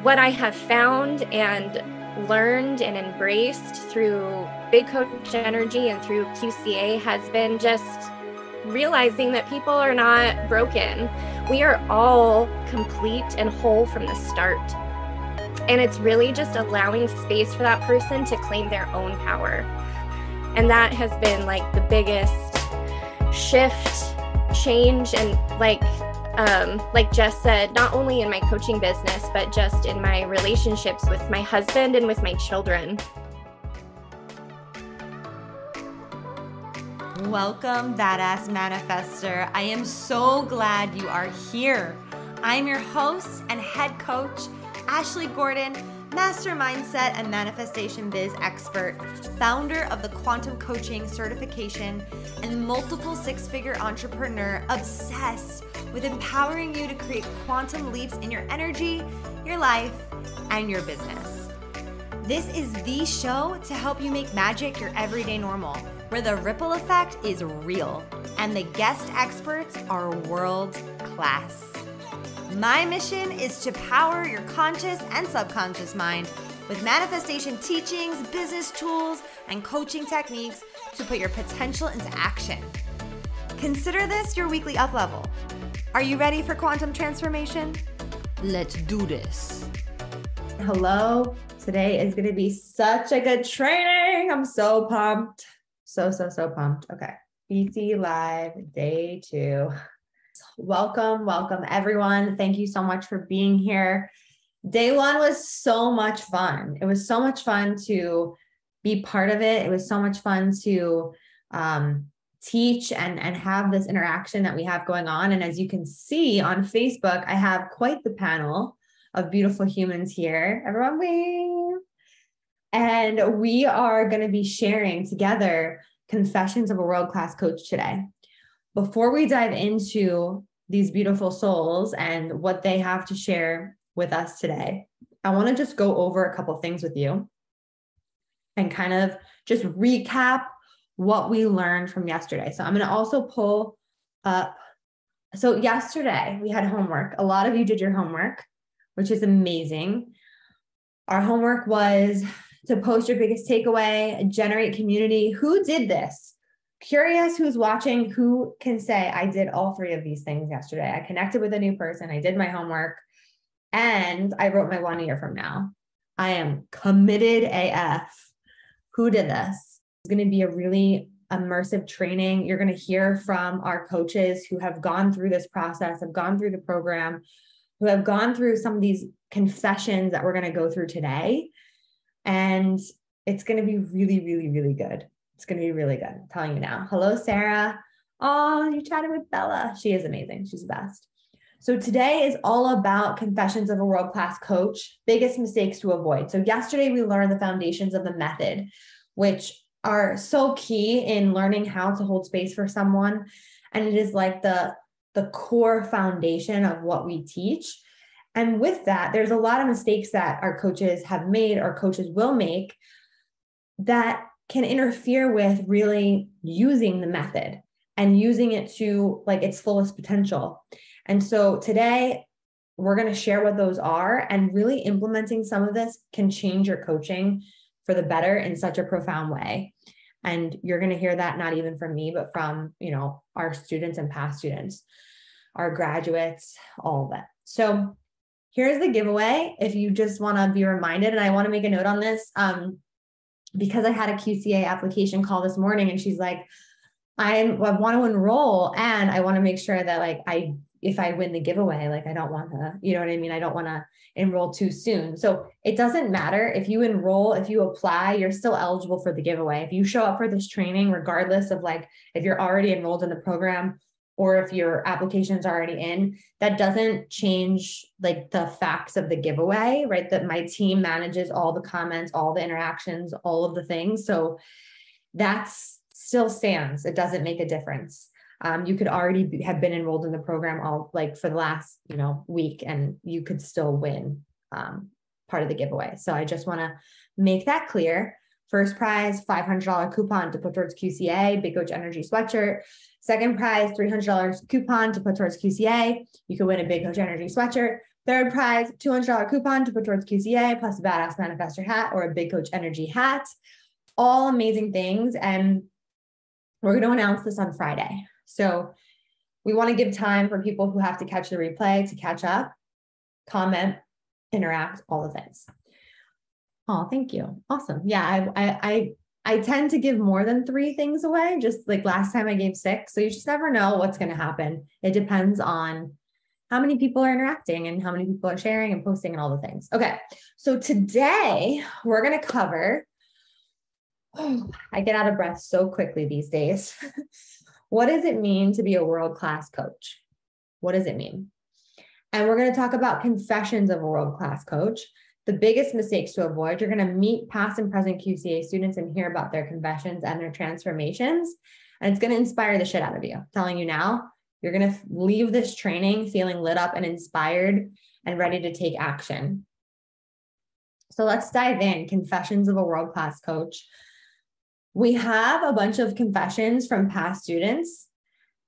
what I have found and learned and embraced through Big Coach Energy and through QCA has been just realizing that people are not broken. We are all complete and whole from the start. And it's really just allowing space for that person to claim their own power. And that has been like the biggest shift, change, and like Jess said, not only in my coaching business, but just in my relationships with my husband and with my children. Welcome, Badass Manifester. I am so glad you are here. I'm your host and head coach, Ashley Gordon, master mindset and manifestation biz expert, founder of the Quantum Coaching Certification, and multiple six-figure entrepreneur obsessed with empowering you to create quantum leaps in your energy, your life, and your business. This is the show to help you make magic your everyday normal, where the ripple effect is real and the guest experts are world class. My mission is to power your conscious and subconscious mind with manifestation teachings, business tools, and coaching techniques to put your potential into action. Consider this your weekly up level. Are you ready for quantum transformation? Let's do this. Hello. Today is going to be such a good training. I'm so pumped. So pumped. Okay. BC Live Day 2. Welcome everyone. Thank you so much for being here. Day 1 was so much fun. It was so much fun to be part of it. It was so much fun to teach and have this interaction that we have going on. And as you can see on Facebook, I have quite the panel of beautiful humans here. Everyone wave. And we are going to be sharing together Confessions of a World-Class Coach today. Before we dive into these beautiful souls and what they have to share with us today, I want to just go over a couple things with you and kind of just recap what we learned from yesterday. So I'm going to also pull up. So yesterday we had homework. A lot of you did your homework, which is amazing. Our homework was to post your biggest takeaway, generate community. Who did this? Curious who's watching, who can say, I did all 3 of these things yesterday. I connected with a new person. I did my homework and I wrote my 1 year from now. I am committed AF. Who did this? It's going to be a really immersive training. You're going to hear from our coaches who have gone through this process, have gone through the program, who have gone through some of these confessions that we're going to go through today. And it's going to be really, really, really good. It's going to be really good. I'm telling you now. Hello, Sarah. Oh, you chatted with Bella. She is amazing. She's the best. So today is all about Confessions of a World-Class Coach, biggest mistakes to avoid. So yesterday we learned the foundations of the method, which are so key in learning how to hold space for someone. And it is like the core foundation of what we teach. And with that, there's a lot of mistakes that our coaches have made or coaches will make that can interfere with really using the method and using it to like its fullest potential. And so today we're going to share what those are, and really implementing some of this can change your coaching for the better in such a profound way. And you're going to hear that not even from me, but from, our students and past students, our graduates, all of it. So here's the giveaway. If you just want to be reminded, and I want to make a note on this, because I had a QCA application call this morning and she's like, I want to enroll and I want to make sure that if I win the giveaway, I don't want to, you know what I mean? I don't want to enroll too soon. So it doesn't matter if you enroll, if you apply, you're still eligible for the giveaway. If you show up for this training, regardless of if you're already enrolled in the program or if your application is already in, that doesn't change the facts of the giveaway, right? That my team manages all the comments, all the interactions, all of the things. So that's still stands. It doesn't make a difference. You could already have been enrolled in the program all for the last, week, and you could still win part of the giveaway. So I just want to make that clear. First prize, $500 coupon to put towards QCA, Big Coach Energy sweatshirt. Second prize, $300 coupon to put towards QCA. You could win a Big Coach Energy sweatshirt. Third prize, $200 coupon to put towards QCA plus a badass manifestor hat or a Big Coach Energy hat. All amazing things. And we're going to announce this on Friday. So we want to give time for people who have to catch the replay to catch up, comment, interact, all the things. Oh, thank you. Awesome. Yeah, I tend to give more than 3 things away. Just like last time I gave 6. So you just never know what's going to happen. It depends on how many people are interacting and how many people are sharing and posting and all the things. Okay. So today we're going to cover, I get out of breath so quickly these days. What does it mean to be a world-class coach? What does it mean? And we're going to talk about confessions of a world-class coach, the biggest mistakes to avoid. You're going to meet past and present QCA students and hear about their confessions and their transformations. And it's going to inspire the shit out of you. I'm telling you now, you're going to leave this training feeling lit up and inspired and ready to take action. So let's dive in. Confessions of a world-class coach. We have a bunch of confessions from past students.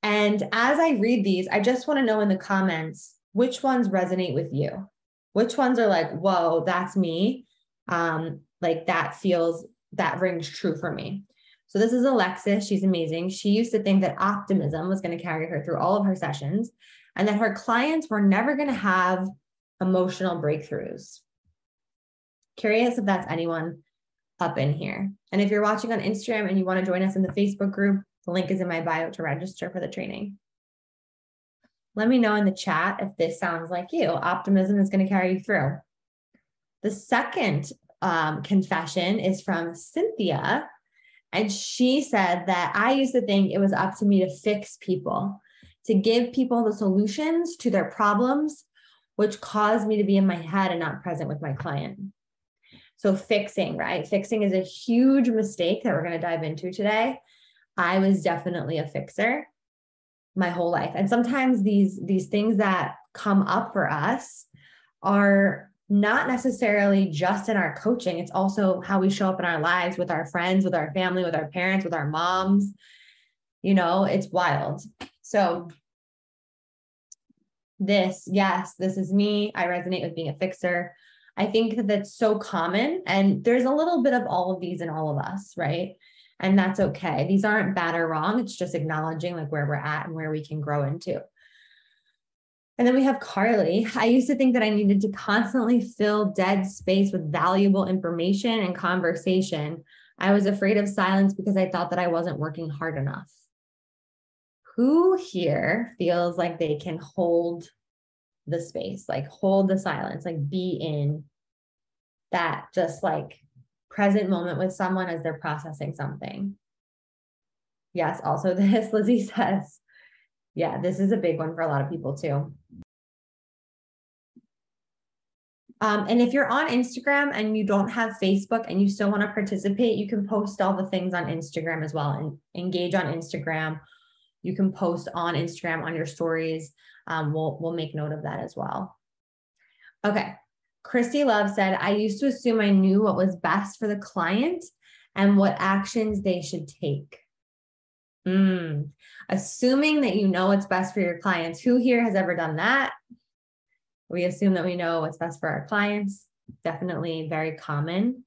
And as I read these, I just want to know in the comments, which ones resonate with you? Which ones are like, whoa, that's me. Like that rings true for me. So this is Alexis. She's amazing. She used to think that optimism was going to carry her through all of her sessions and that her clients were never going to have emotional breakthroughs. Curious if that's anyone up in here. And if you're watching on Instagram and you want to join us in the Facebook group, the link is in my bio to register for the training. Let me know in the chat if this sounds like you. Optimism is going to carry you through. The second confession is from Cynthia. And she said that I used to think it was up to me to fix people, to give people the solutions to their problems, which caused me to be in my head and not present with my client. So fixing, right? Fixing is a huge mistake that we're going to dive into today. I was definitely a fixer my whole life. And sometimes these things that come up for us are not necessarily just in our coaching. It's also how we show up in our lives with our friends, with our family, with our parents, with our moms. You know, it's wild. So this is me. I resonate with being a fixer. I think that that's so common. And there's a little bit of all of these in all of us, right? And that's okay. These aren't bad or wrong. It's just acknowledging like where we're at and where we can grow into. And then we have Carly. I used to think that I needed to constantly fill dead space with valuable information and conversation. I was afraid of silence because I thought that I wasn't working hard enough. Who here feels like they can hold the space, like hold the silence, like be in that just like present moment with someone as they're processing something? Yes, also this, Lizzie says, yeah, this is a big one for a lot of people too. And if you're on Instagram and you don't have Facebook and you still want to participate, you can post all the things on Instagram as well and engage on Instagram. You can post on Instagram on your stories. We'll make note of that as well. Okay. Christy Love said, I used to assume I knew what was best for the client and what actions they should take. Assuming that you know what's best for your clients. Who here has ever done that? We assume that we know what's best for our clients. Definitely very common.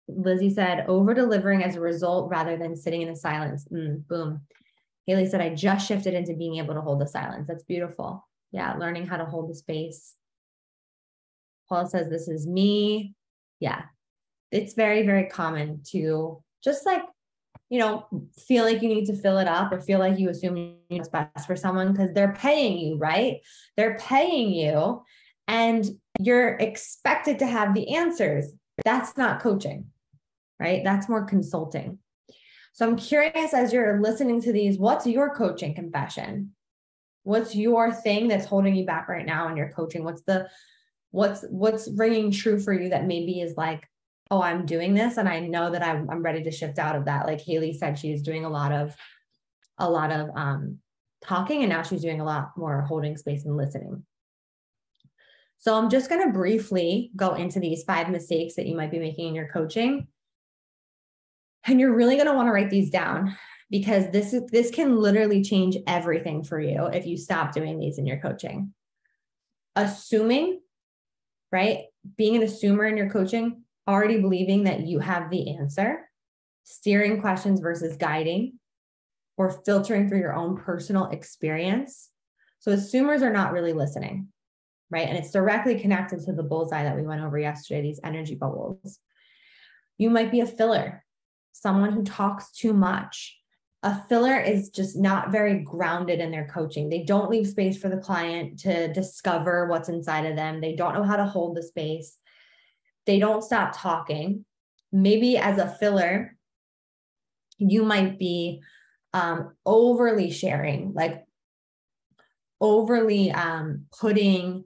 Lizzie said, over-delivering as a result rather than sitting in the silence. Boom. Haley said, I just shifted into being able to hold the silence. That's beautiful. Yeah, learning how to hold the space. Paula says, this is me. Yeah, it's very, very common to just like, you know, feel like you need to fill it up or feel like you assume it's best for someone because they're paying you, right? They're paying you and you're expected to have the answers. That's not coaching, right? That's more consulting. So I'm curious as you're listening to these, what's your coaching confession? What's your thing that's holding you back right now in your coaching? What's ringing true for you that maybe is like, oh, I'm doing this and I know that I'm ready to shift out of that. Like Haley said, she's doing a lot of talking and now she's doing a lot more holding space and listening. So I'm just going to briefly go into these 5 mistakes that you might be making in your coaching. And you're really going to want to write these down because this can literally change everything for you if you stop doing these in your coaching. Assuming, right? Being an assumer in your coaching, already believing that you have the answer, steering questions versus guiding, or filtering through your own personal experience. So assumers are not really listening, right? And it's directly connected to the bullseye that we went over yesterday, these energy bubbles. You might be a filler, someone who talks too much. A filler is just not very grounded in their coaching. They don't leave space for the client to discover what's inside of them. They don't know how to hold the space. They don't stop talking. Maybe as a filler, you might be overly sharing, like overly putting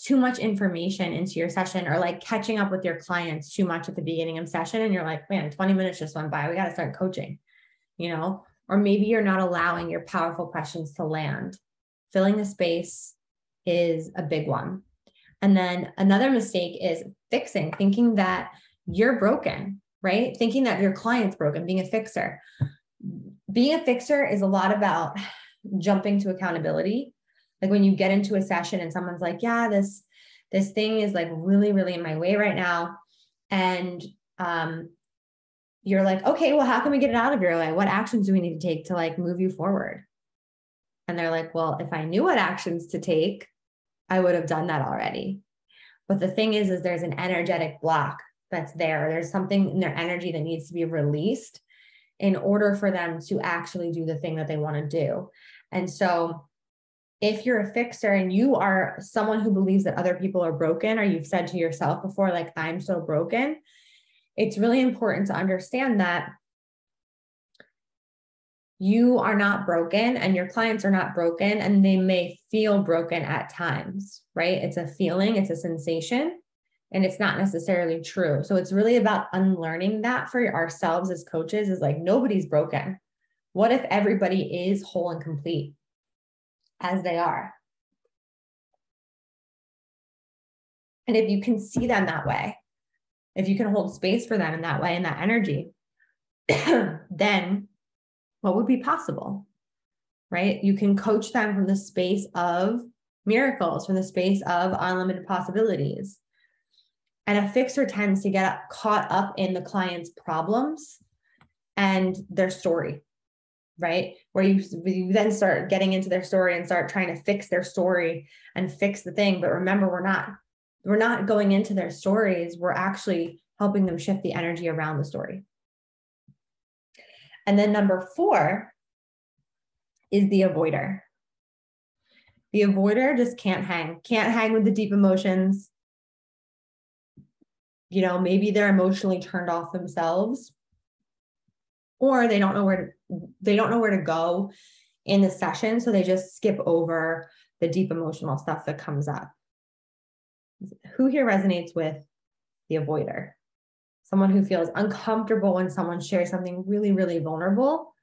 too much information into your session, or like catching up with your clients too much at the beginning of session. And you're like, man, 20 minutes just went by. We got to start coaching, or maybe you're not allowing your powerful questions to land. Filling the space is a big one. And then another mistake is fixing, thinking that you're broken, right? Thinking that your client's broken, being a fixer. Being a fixer is a lot about jumping to accountability. Like when you get into a session and someone's like, yeah, this thing is like really, really in my way right now. And you're like, okay, well, how can we get it out of your way? What actions do we need to take to like move you forward? And they're like, well, if I knew what actions to take, I would have done that already. But the thing is there's an energetic block that's there. There's something in their energy that needs to be released in order for them to actually do the thing that they want to do. And so if you're a fixer and you are someone who believes that other people are broken, or you've said to yourself before, like, I'm so broken, it's really important to understand that you are not broken and your clients are not broken, and they may feel broken at times, right? It's a feeling, it's a sensation, and it's not necessarily true. So it's really about unlearning that for ourselves as coaches, is like, nobody's broken. What if everybody is whole and complete as they are? And if you can see them that way, if you can hold space for them in that way, in that energy, then what would be possible, right? You can coach them from the space of miracles, from the space of unlimited possibilities. And a fixer tends to get caught up in the client's problems and their story, right? Where you then start getting into their story and start trying to fix their story and fix the thing. But remember, we're not going into their stories. We're actually helping them shift the energy around the story. And then number 4 is the avoider. The avoider just can't hang with the deep emotions. Maybe they're emotionally turned off themselves, or they don't know where to go in the session. So they just skip over the deep emotional stuff that comes up. Who here resonates with the avoider? Someone who feels uncomfortable when someone shares something really, really vulnerable.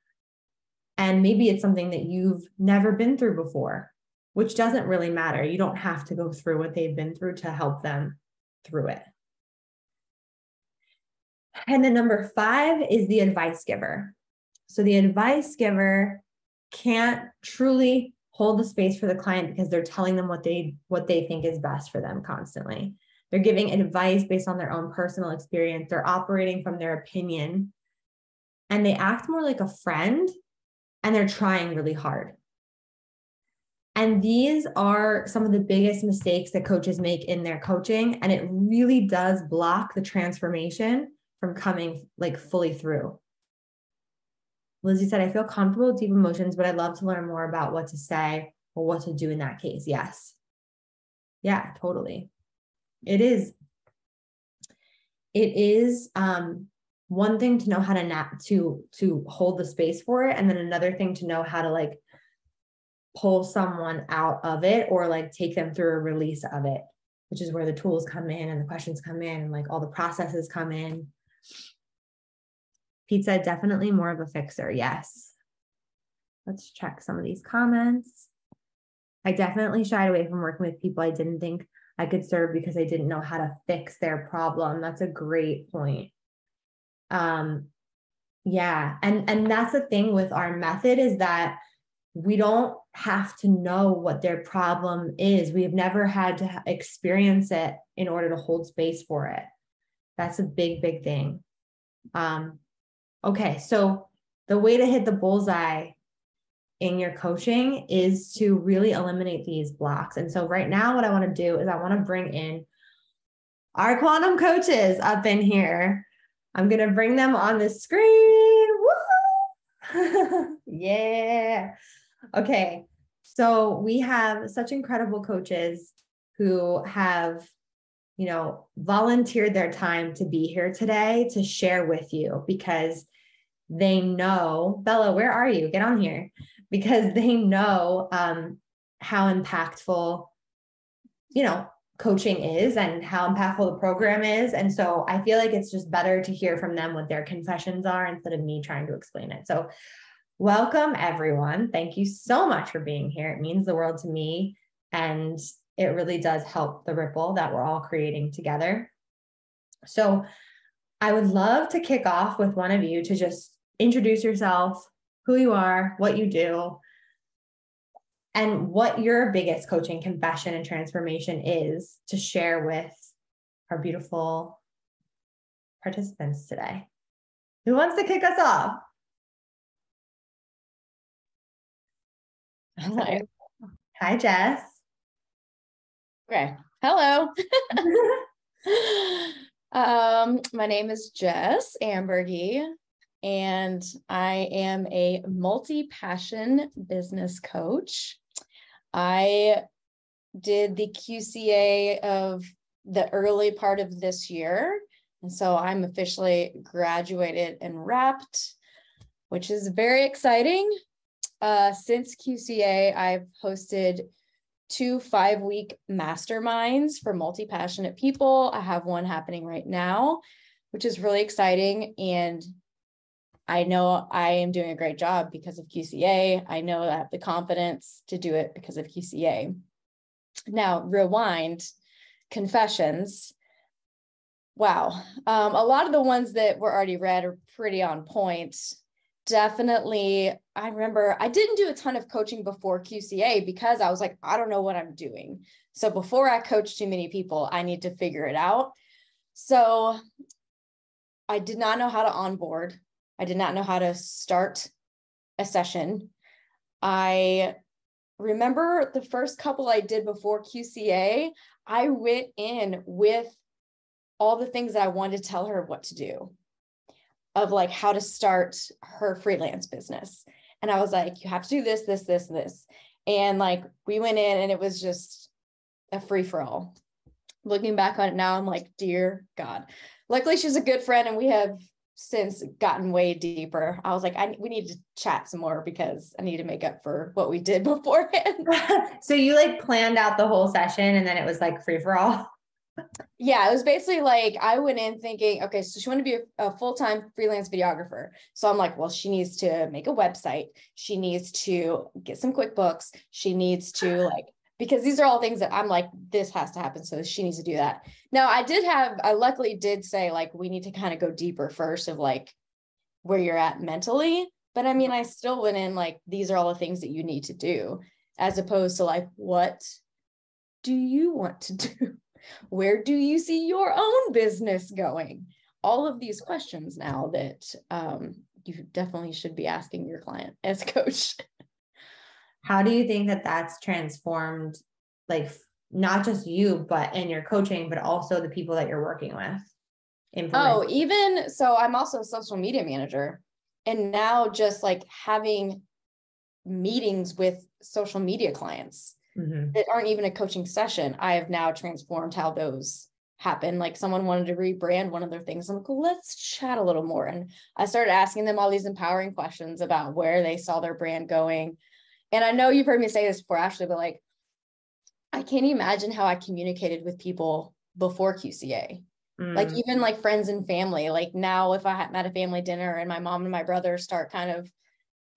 And maybe it's something that you've never been through before, which doesn't really matter. You don't have to go through what they've been through to help them through it. And then number 5 is the advice giver. So the advice giver can't truly hold the space for the client because they're telling them what they think is best for them constantly. They're giving advice based on their own personal experience. They're operating from their opinion, and they act more like a friend, and they're trying really hard. And these are some of the biggest mistakes that coaches make in their coaching. And it really does block the transformation from coming like fully through. Lizzie said, I feel comfortable with deep emotions, but I'd love to learn more about what to say or what to do in that case. Yes. Yeah, totally. It is one thing to know how to hold the space for it. And then another thing to know how to like pull someone out of it, or like take them through a release of it, which is where the tools come in and the questions come in and like all the processes come in. Pete said, definitely more of a fixer. Yes. Let's check some of these comments. I definitely shied away from working with people I didn't think I could serve because I didn't know how to fix their problem. That's a great point. Yeah. And that's the thing with our method is that we don't have to know what their problem is. We have never had to experience it in order to hold space for it. That's a big, big thing. Okay. So the way to hit the bullseye in your coaching is to really eliminate these blocks. And so right now, what I want to do is I want to bring in our quantum coaches up in here. I'm going to bring them on the screen. Woo! Yeah. Okay. So we have such incredible coaches who have, volunteered their time to be here today to share with you because they know, Bella, where are you? Get on here. Because they know how impactful, coaching is and how impactful the program is. And so I feel like it's just better to hear from them what their confessions are instead of me trying to explain it. So welcome, everyone. Thank you so much for being here. It means the world to me. And it really does help the ripple that we're all creating together. So I would love to kick off with one of you to just introduce yourself, who you are, what you do, and what your biggest coaching confession and transformation is to share with our beautiful participants today. Who wants to kick us off? Hi. Hi, Jess. Okay. Hello. My name is Jess Ambergy, and I am a multi-passion business coach. I did the QCA of the early part of this year, and so I'm officially graduated and wrapped, which is very exciting. Since QCA, I've hosted 2 5-week masterminds for multi-passionate people. I have one happening right now, which is really exciting. And I know I am doing a great job because of QCA. I know I have the confidence to do it because of QCA. Now, rewind, confessions. Wow. A lot of the ones that were already read are pretty on point. Definitely, I remember I didn't do a ton of coaching before QCA because I was like, I don't know what I'm doing. So before I coach too many people, I need to figure it out. So I did not know how to onboard. I did not know how to start a session. I remember the first couple I did before QCA, I went in with all the things that I wanted to tell her what to do, of like how to start her freelance business. And I was like, you have to do this, this, this, this. And like, we went in and it was just a free for all. Looking back on it now, I'm like, dear God. Luckily, she's a good friend and we have since gotten way deeper. I was like, we need to chat some more because I need to make up for what we did beforehand. So you like planned out the whole session and then it was like free for all? Yeah, it was basically like I went in thinking, okay, so she wanted to be a full-time freelance videographer. So I'm like, well, she needs to make a website. She needs to get some QuickBooks. She needs to because these are all things that I'm like, this has to happen. So she needs to do that. Now I luckily did say like, we need to kind of go deeper first of like where you're at mentally. But I mean, I still went in like, these are all the things that you need to do, as opposed to like, what do you want to do? Where do you see your own business going? All of these questions now that you definitely should be asking your client as a coach. How do you think that that's transformed, like not just you, but in your coaching, but also the people that you're working with? Oh, even so, I'm also a social media manager. And now just like having meetings with social media clients that aren't even a coaching session, I have now transformed how those happen. Like someone wanted to rebrand one of their things. I'm like, let's chat a little more. And I started asking them all these empowering questions about where they saw their brand going. And I know you've heard me say this before, Ashley, but like, I can't imagine how I communicated with people before QCA. Like even like friends and family, like now if I'm at a family dinner and my mom and my brother start kind of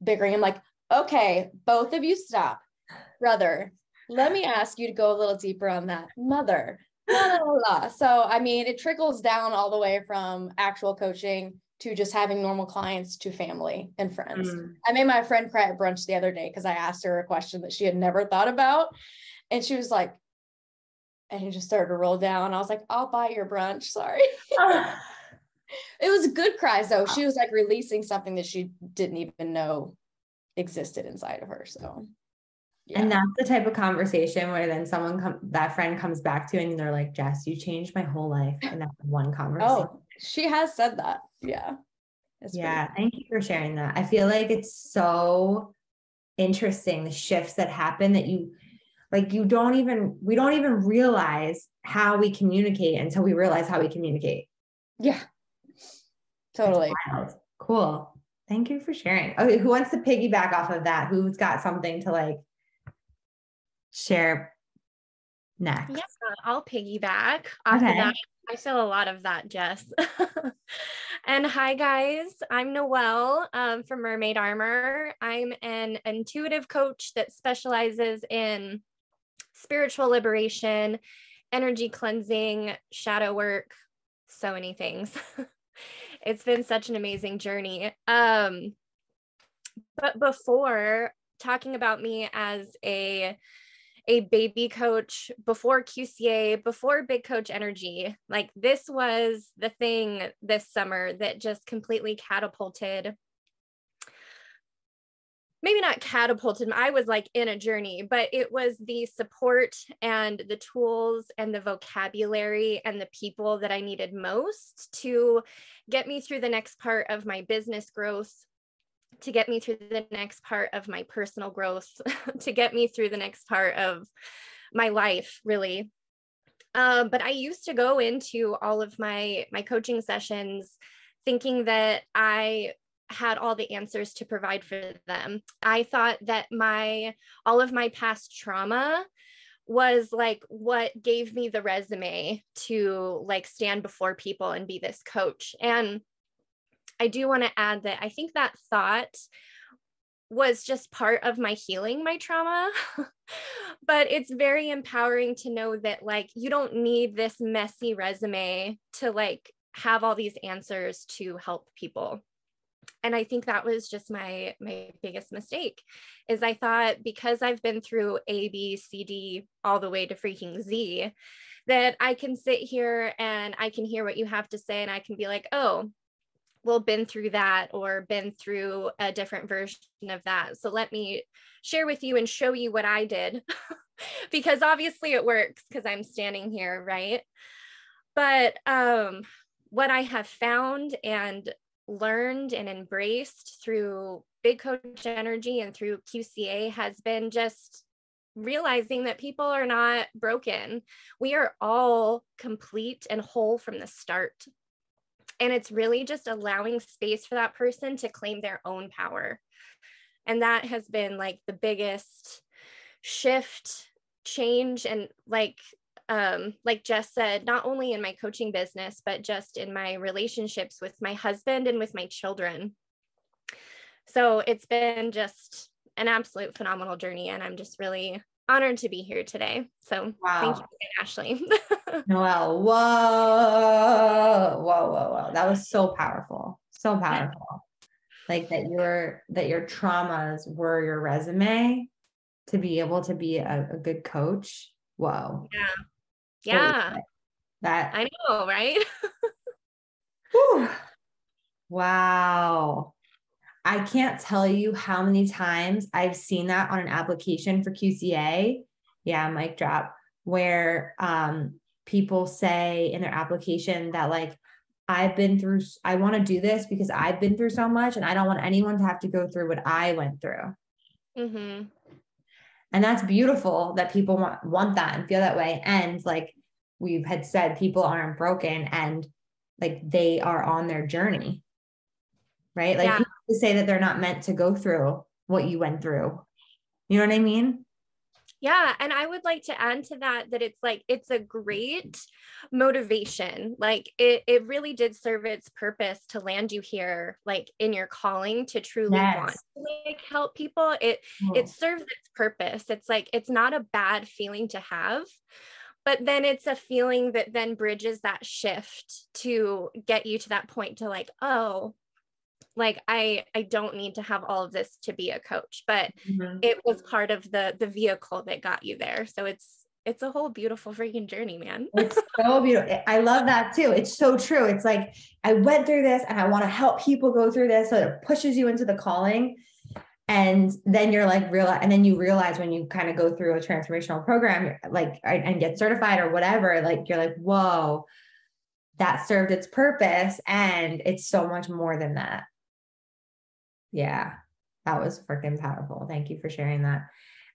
bickering, I'm like, okay, both of you stop. Brother, let me ask you to go a little deeper on that. Mother, la, la, la. So, I mean, it trickles down all the way from actual coaching to just having normal clients to family and friends. Mm. I made my friend cry at brunch the other day because I asked her a question that she had never thought about. And she was like, and it just started to roll down. I was like, I'll buy your brunch. Sorry. It was good cries though. She was like releasing something that she didn't even know existed inside of her. So yeah. And that's the type of conversation where then that friend comes back to you and they're like, Jess, you changed my whole life in that one conversation. Oh, she has said that. Yeah. Yeah. Thank you for sharing that. I feel like it's so interesting, the shifts that happen that we don't even realize how we communicate until we realize how we communicate. Yeah. Totally. Cool. Thank you for sharing. Okay. Who wants to piggyback off of that? Who's got something to like share next? Yeah, I'll piggyback off of that. I feel a lot of that, Jess. And hi guys, I'm Noelle from Mermaid Armor. I'm an intuitive coach that specializes in spiritual liberation, energy cleansing, shadow work, so many things. It's been such an amazing journey. But before talking about me as a baby coach, before QCA, before Big Coach Energy, like this was the thing this summer that just completely catapulted. Maybe not catapulted, I was like in a journey, but it was the support and the tools and the vocabulary and the people that I needed most to get me through the next part of my business growth, to get me through the next part of my personal growth, to get me through the next part of my life, really. But I used to go into all of my coaching sessions thinking that I had all the answers to provide for them. I thought that all of my past trauma was like what gave me the resume to like stand before people and be this coach. And I do want to add that I think that thought was just part of my healing my trauma. But it's very empowering to know that like you don't need this messy resume to like have all these answers to help people. And I think that was just my biggest mistake, is I thought because I've been through A, B, C, D, all the way to freaking Z, that I can sit here and I can hear what you have to say and I can be like, oh, well, been through that or been through a different version of that. So let me share with you and show you what I did, because obviously it works because I'm standing here, right? But what I have found and learned and embraced through Big Coach Energy and through QCA has been just realizing that people are not broken. We are all complete and whole from the start. And it's really just allowing space for that person to claim their own power. And that has been like the biggest shift, change, and like Jess said, not only in my coaching business, but just in my relationships with my husband and with my children. So it's been just an absolute phenomenal journey. And I'm just really honored to be here today. So Thank you again, Ashley. Noelle, whoa. That was so powerful. So powerful. Like that your traumas were your resume to be able to be a good coach. Whoa. Yeah. That I know, right? Wow. I can't tell you how many times I've seen that on an application for QCA. Yeah, mic drop, where people say in their application that like, I want to do this because I've been through so much and I don't want anyone to have to go through what I went through. Mm-hmm. And that's beautiful that people want that and feel that way. And like we had said, people aren't broken and like they are on their journey, right? Like people say that they're not meant to go through what you went through. You know what I mean? Yeah. And I would like to add to that it's a great motivation. Like it really did serve its purpose to land you here, like in your calling to truly want to like help people. It serves its purpose. It's like, it's not a bad feeling to have, but then it's a feeling that then bridges that shift to get you to that point to like, oh, like I don't need to have all of this to be a coach, but it was part of the vehicle that got you there. So it's a whole beautiful freaking journey, man. It's so beautiful. I love that too. It's so true. It's like, I went through this and I want to help people go through this. So it pushes you into the calling. And then you're like, and then you realize when you kind of go through a transformational program, like, and get certified or whatever, like, you're like, whoa, that served its purpose. And it's so much more than that. Yeah, that was freaking powerful. Thank you for sharing that.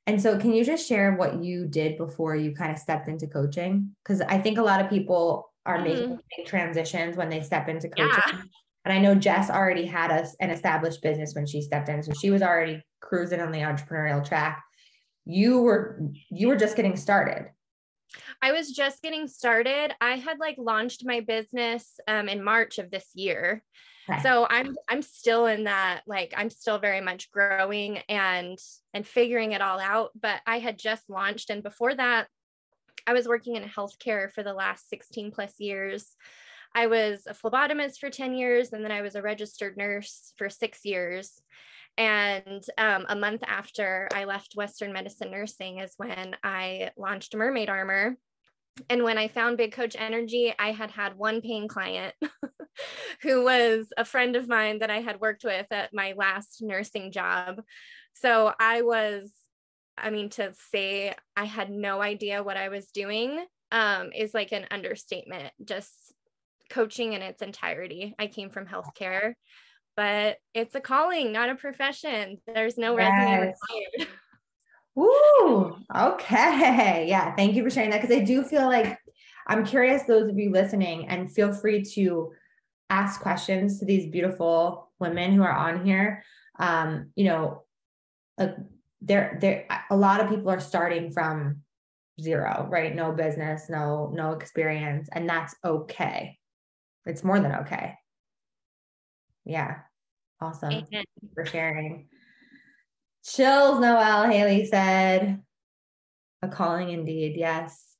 And so can you just share what you did before you kind of stepped into coaching? Because I think a lot of people are making big transitions when they step into coaching. Yeah. And I know Jess already had an established business when she stepped in. So she was already cruising on the entrepreneurial track. You were just getting started. I was just getting started. I had like launched my business in March of this year. Okay. So I'm still in that, like, I'm still very much growing and figuring it all out, but I had just launched. And before that, I was working in healthcare for the last 16 plus years. I was a phlebotomist for 10 years, and then I was a registered nurse for 6 years. And a month after I left Western medicine nursing is when I launched Mermaid Armor. And when I found Big Coach Energy, I had one paying client who was a friend of mine that I had worked with at my last nursing job. So to say I had no idea what I was doing is like an understatement. Just coaching in its entirety. I came from healthcare, but it's a calling, not a profession. There's no resume required. Ooh, okay. Yeah. Thank you for sharing that. Cause I do feel like, I'm curious, those of you listening, and feel free to ask questions to these beautiful women who are on here. There, a lot of people are starting from zero, right? No business, no experience. And that's okay. It's more than okay. Yeah. Awesome. Amen. Thank you for sharing. Chills, Noelle, Haley said. A calling indeed. Yes.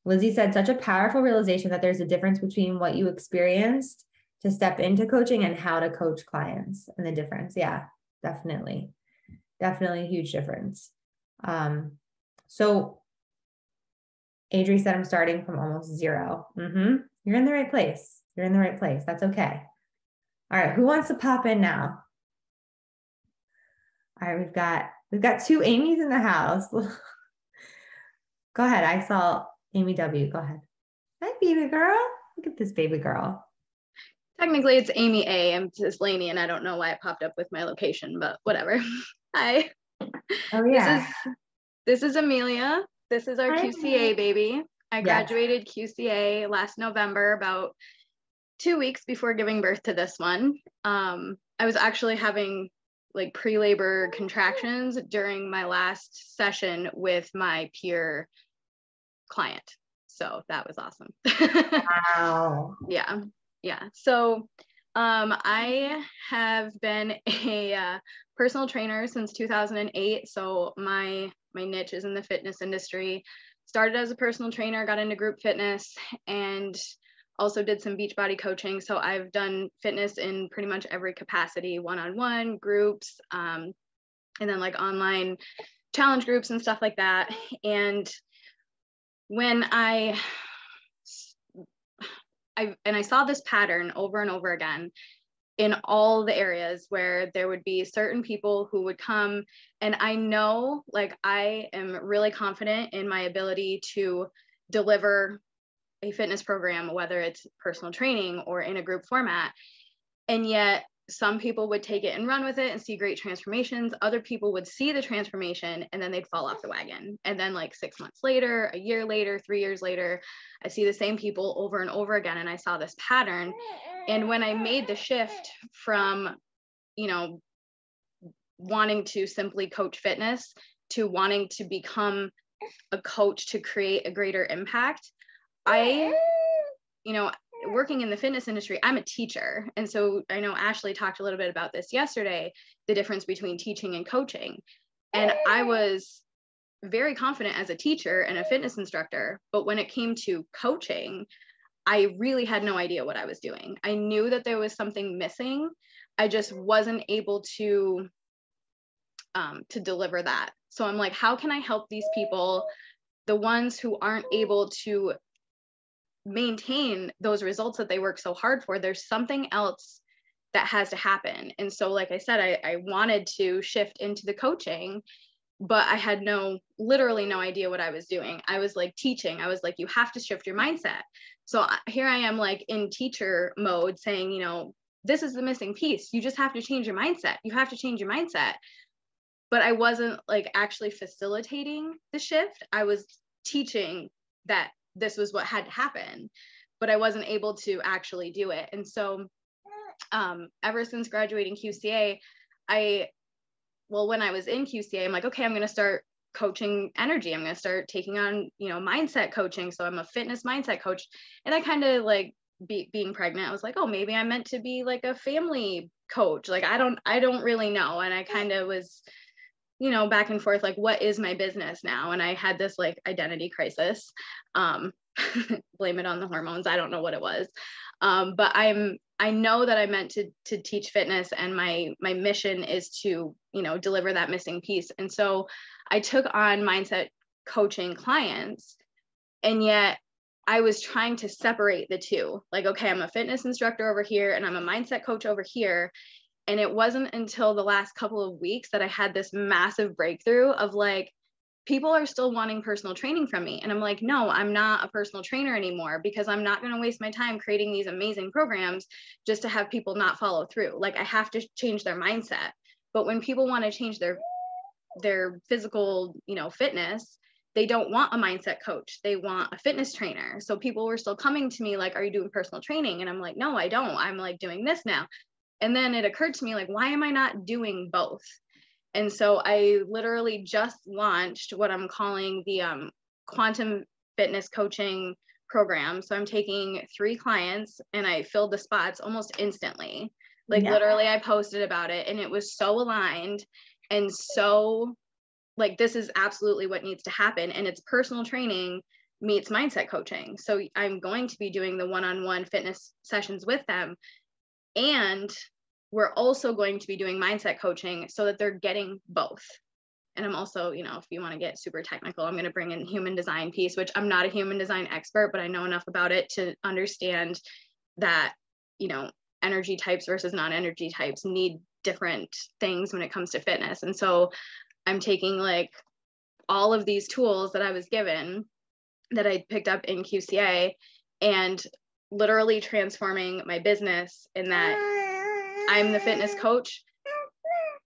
Lizzie said, such a powerful realization that there's a difference between what you experienced to step into coaching and how to coach clients, and the difference. Yeah, definitely. Definitely a huge difference. So Adri said, I'm starting from almost zero. You're in the right place. You're in the right place. That's okay. All right. Who wants to pop in now? All right. We've got two Amy's in the house. Go ahead. I saw Amy W. Go ahead. Hi, baby girl. Look at this baby girl. Technically, it's Amy A. I'm just Lainey, and I don't know why it popped up with my location, but whatever. Hi. Oh, yeah. This is Amelia. This is our Hi. QCA baby. I graduated QCA last November, about 2 weeks before giving birth to this one. I was actually having like pre-labor contractions during my last session with my peer client. So that was awesome. Wow. Yeah. So I have been a personal trainer since 2008. So my niche is in the fitness industry. Started as a personal trainer, got into group fitness, and also did some Beachbody coaching. So I've done fitness in pretty much every capacity, one-on-one, groups, and then like online challenge groups and stuff like that. And when I saw this pattern over and over again in all the areas where there would be certain people who would come, and I know, like, I am really confident in my ability to deliver a fitness program, whether it's personal training or in a group format. And yet some people would take it and run with it and see great transformations. Other people would see the transformation and then they'd fall off the wagon. And then like 6 months later, a year later, 3 years later, I see the same people over and over again. And I saw this pattern. And when I made the shift from, wanting to simply coach fitness to wanting to become a coach to create a greater impact, working in the fitness industry, I'm a teacher. And so I know Ashley talked a little bit about this yesterday, the difference between teaching and coaching. And I was very confident as a teacher and a fitness instructor. But when it came to coaching, I really had no idea what I was doing. I knew that there was something missing. I just wasn't able to deliver that. So I'm like, how can I help these people, the ones who aren't able to maintain those results that they work so hard for? There's something else that has to happen. And so, like I said, I wanted to shift into the coaching, but I had literally no idea what I was doing. I was like teaching. I was like, you have to shift your mindset. So here I am, like in teacher mode saying, you know, this is the missing piece. You just have to change your mindset. You have to change your mindset. But I wasn't like actually facilitating the shift. I was teaching that this was what had to happen, but I wasn't able to actually do it. And so ever since graduating QCA, when I was in QCA, I'm like, okay, I'm going to start coaching energy. I'm going to start taking on, you know, mindset coaching. So I'm a fitness mindset coach. And I kind of like being pregnant, I was like, oh, maybe I'm meant to be like a family coach. Like, I don't really know. And I kind of was, you know, back and forth, like, what is my business now? And I had this like identity crisis. Blame it on the hormones. I don't know what it was. But I know that I meant to teach fitness, and my mission is to, you know, deliver that missing piece. And so I took on mindset coaching clients, and yet I was trying to separate the two. Like, okay, I'm a fitness instructor over here and I'm a mindset coach over here. And it wasn't until the last couple of weeks that I had this massive breakthrough of like, people are still wanting personal training from me. And I'm like, no, I'm not a personal trainer anymore, because I'm not going to waste my time creating these amazing programs just to have people not follow through. Like, I have to change their mindset. But when people want to change their physical, you know, fitness, they don't want a mindset coach. They want a fitness trainer. So people were still coming to me like, are you doing personal training? And I'm like, no, I don't. I'm like doing this now. And then it occurred to me, like, why am I not doing both? And so I literally just launched what I'm calling the quantum fitness coaching program. So I'm taking 3 clients and I filled the spots almost instantly. Like, literally I posted about it and it was so aligned and so like, this is absolutely what needs to happen. And it's personal training meets mindset coaching. So I'm going to be doing the one-on-one fitness sessions with them. And we're also going to be doing mindset coaching so that they're getting both. And I'm also, you know, if you want to get super technical, I'm going to bring in human design piece, which I'm not a human design expert, but I know enough about it to understand that, you know, energy types versus non-energy types need different things when it comes to fitness. And so I'm taking like all of these tools that I was given that I picked up in QCA and literally transforming my business in that I'm the fitness coach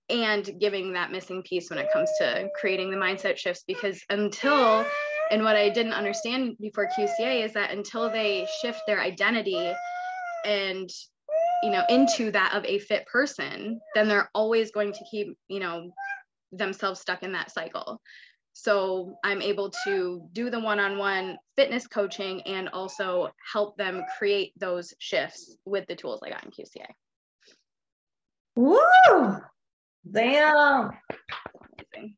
and giving that missing piece when it comes to creating the mindset shifts. Because and what I didn't understand before QCA is that until they shift their identity and, you know, into that of a fit person, then they're always going to keep, you know, themselves stuck in that cycle. So I'm able to do the one-on-one fitness coaching and also help them create those shifts with the tools I got in QCA. Woo! Damn. Amazing.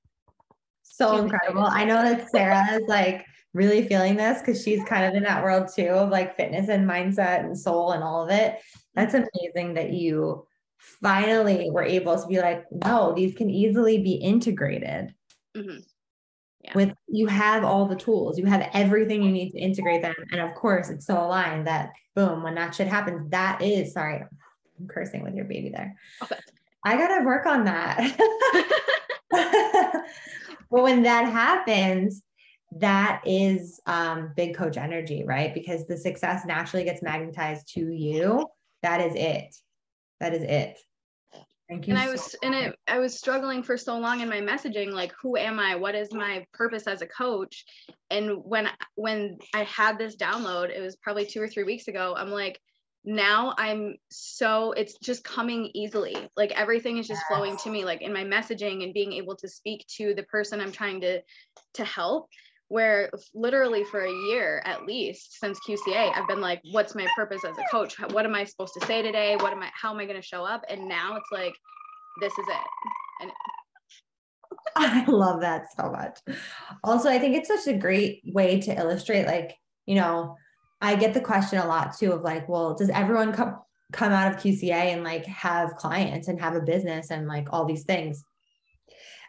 So incredible. I know that Sarah is like really feeling this because she's kind of in that world too of like fitness and mindset and soul and all of it. That's amazing that you finally were able to be like, no, these can easily be integrated. Mm-hmm. Yeah. With you have all the tools, you have everything you need to integrate them. And of course, it's so aligned that boom, when that shit happens, that is, sorry, I'm cursing with your baby there. Okay. I got to work on that. But when that happens, that is big coach energy, right? Because the success naturally gets magnetized to you. That is it. That is it. Thank you. And I was struggling for so long in my messaging, like, who am I? What is my purpose as a coach? And when I had this download, it was probably 2 or 3 weeks ago. I'm like, now it's just coming easily. Like, everything is just flowing to me, like in my messaging and being able to speak to the person I'm trying to help. Where literally for a year, at least since QCA, I've been like, what's my purpose as a coach? What am I supposed to say today? How am I going to show up? And now it's like, this is it. And I love that so much. Also, I think it's such a great way to illustrate, like, I get the question a lot too of like, well, does everyone come out of QCA and like have clients and have a business and like all these things?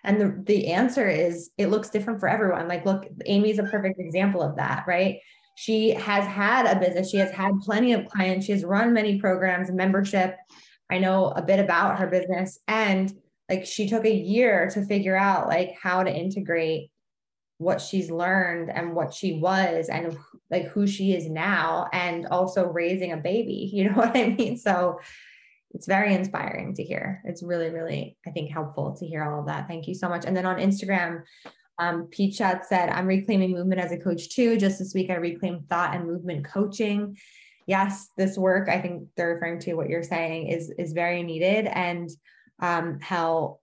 And the answer is it looks different for everyone. Like, look, Amy's a perfect example of that, right? She has had a business. She has had plenty of clients. She has run many programs, membership. I know a bit about her business. And like, she took a year to figure out like how to integrate what she's learned and what she was and like who she is now, and also raising a baby. You know what I mean? So it's very inspiring to hear. It's really, really, I think, helpful to hear all of that. Thank you so much. And then on Instagram, Pete Schatz said, I'm reclaiming movement as a coach too. Just this week, I reclaimed thought and movement coaching. Yes, this work, I think they're referring to what you're saying, is very needed. And how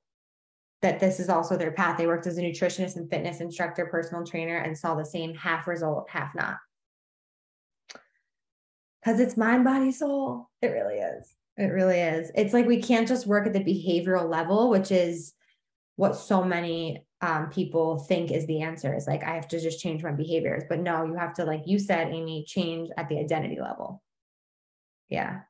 that this is also their path. They worked as a nutritionist and fitness instructor, personal trainer, and saw the same half result, half not. Because it's mind, body, soul. It really is. It really is. It's like we can't just work at the behavioral level, which is what so many people think is the answer. Is like, I have to just change my behaviors. But no, you have to, like you said, Amy, change at the identity level. Yeah.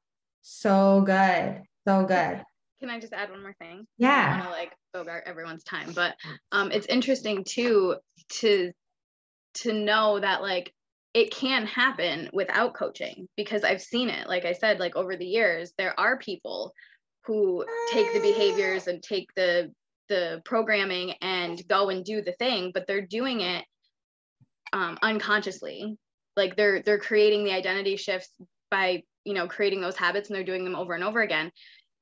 So good. So good. Can I just add one more thing? Yeah. I don't want to like bogart everyone's time, but it's interesting too to know that like it can happen without coaching, because I've seen it. Like I said, like over the years, there are people who take the behaviors and take the programming and go and do the thing, but they're doing it unconsciously. Like they're creating the identity shifts by, creating those habits, and they're doing them over and over again.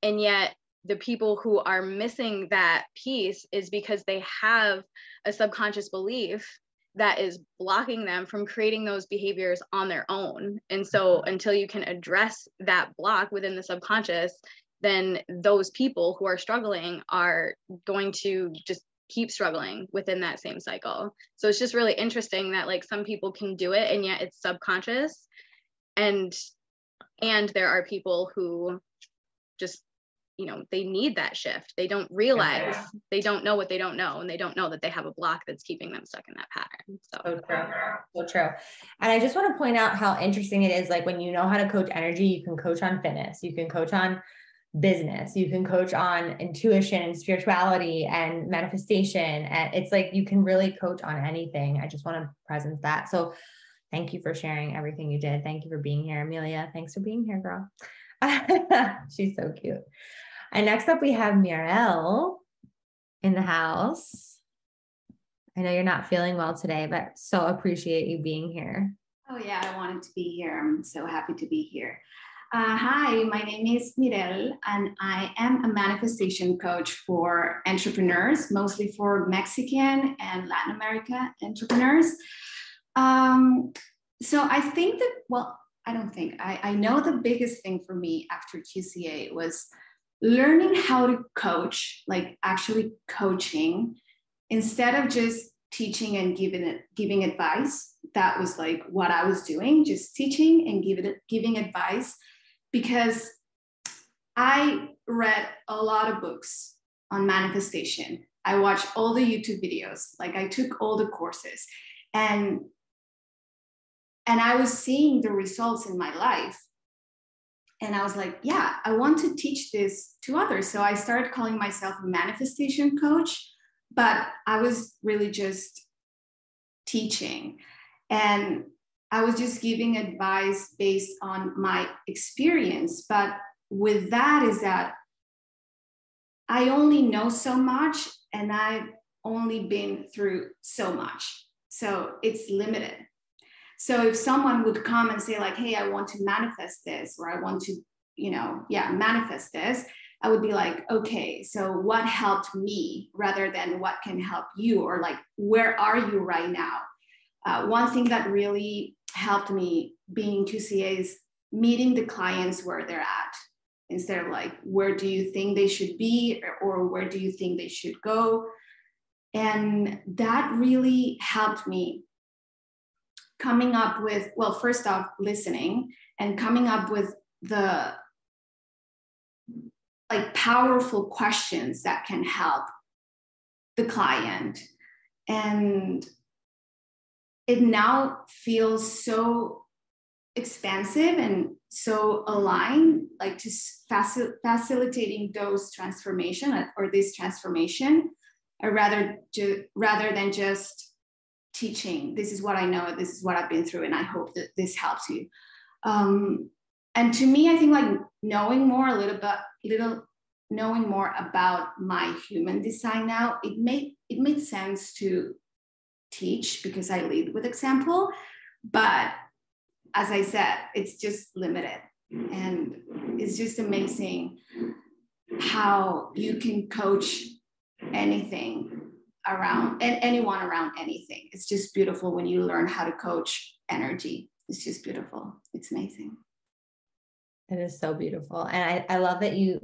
And yet the people who are missing that piece is because they have a subconscious belief that is blocking them from creating those behaviors on their own. And so until you can address that block within the subconscious, then those people who are struggling are going to just keep struggling within that same cycle. So it's just really interesting that like some people can do it and yet it's subconscious. And there are people who just, they need that shift. They don't realize, they don't know what they don't know. And they don't know that they have a block that's keeping them stuck in that pattern. So true. So true. And I just want to point out how interesting it is. Like when you know how to coach energy, you can coach on fitness, you can coach on business, you can coach on intuition and spirituality and manifestation. And it's like, you can really coach on anything. I just want to present that. So thank you for sharing everything you did. Thank you for being here. Amelia, thanks for being here, girl. She's so cute. And next up, we have Mirelle in the house. I know you're not feeling well today, but so appreciate you being here. Oh yeah, I wanted to be here. I'm so happy to be here. Hi, my name is Mirelle, and I am a manifestation coach for entrepreneurs, mostly for Mexican and Latin America entrepreneurs. So I think that, I know the biggest thing for me after QCA was learning how to coach, like actually coaching, instead of just teaching and giving advice. That was like what I was doing, just teaching and giving advice, because I read a lot of books on manifestation. I watched all the YouTube videos, like I took all the courses, and I was seeing the results in my life. And I was like, yeah, I want to teach this to others. So I started calling myself a manifestation coach, but I was really just teaching. And I was just giving advice based on my experience. But with that is that I only know so much, and I've only been through so much. So it's limited. So if someone would come and say like, hey, I want to manifest this, or I want to, manifest this, I would be like, okay, so what helped me rather than what can help you, or like, where are you right now? One thing that really helped me being QCA is meeting the clients where they're at, instead of like, where do you think they should be, or where do you think they should go? And that really helped me coming up with, well, first off, listening and coming up with the like powerful questions that can help the client. And it now feels so expansive and so aligned, like just facilitating those transformation or this transformation, or rather than just teaching, this is what I know, this is what I've been through, and I hope that this helps you. And to me, I think like knowing more about my human design now, it made sense to teach because I lead with example. But as I said, it's just limited. And it's just amazing how you can coach anything around and anyone around anything. It's just beautiful when you learn how to coach energy. It's just beautiful. It's amazing. It is so beautiful. And I love that you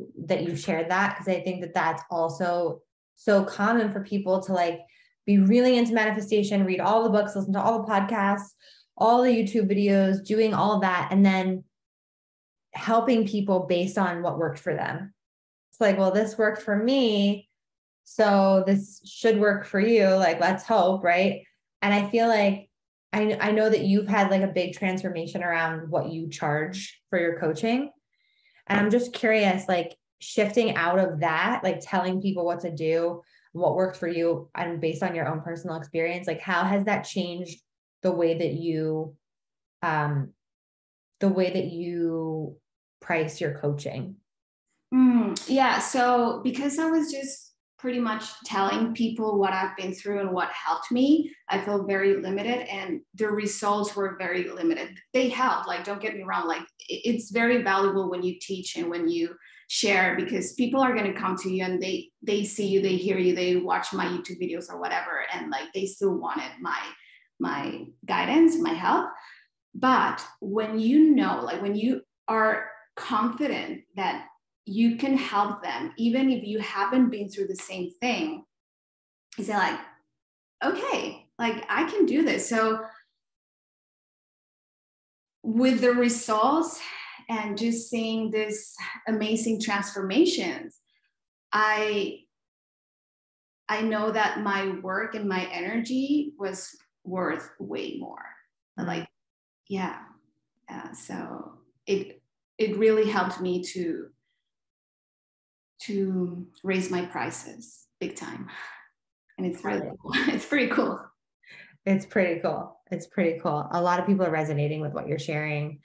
shared that, because I think that that's also so common for people to like be really into manifestation, read all the books, listen to all the podcasts, all the YouTube videos, doing all of that, and then helping people based on what worked for them. It's like, well, this worked for me, so this should work for you. Like, let's hope, right? And I feel like I know that you've had like a big transformation around what you charge for your coaching. And I'm just curious, like shifting out of that, like telling people what to do, what worked for you, and based on your own personal experience, like how has that changed the way that you price your coaching? Yeah. So because I was just pretty much telling people what I've been through and what helped me, I felt very limited, and the results were very limited. They helped, like, don't get me wrong, like it's very valuable when you teach and when you share, because people are going to come to you and they see you, they hear you, they watch my YouTube videos or whatever, and like they still wanted my guidance, my help. But when you know, like when you are confident that you can help them, even if you haven't been through the same thing, you say like, okay, like I can do this. So with the results and just seeing this amazing transformations, I know that my work and my energy was worth way more. Like, yeah. So it really helped me to raise my prices big time. And it's really cool. It's pretty cool. It's pretty cool. It's pretty cool. A lot of people are resonating with what you're sharing.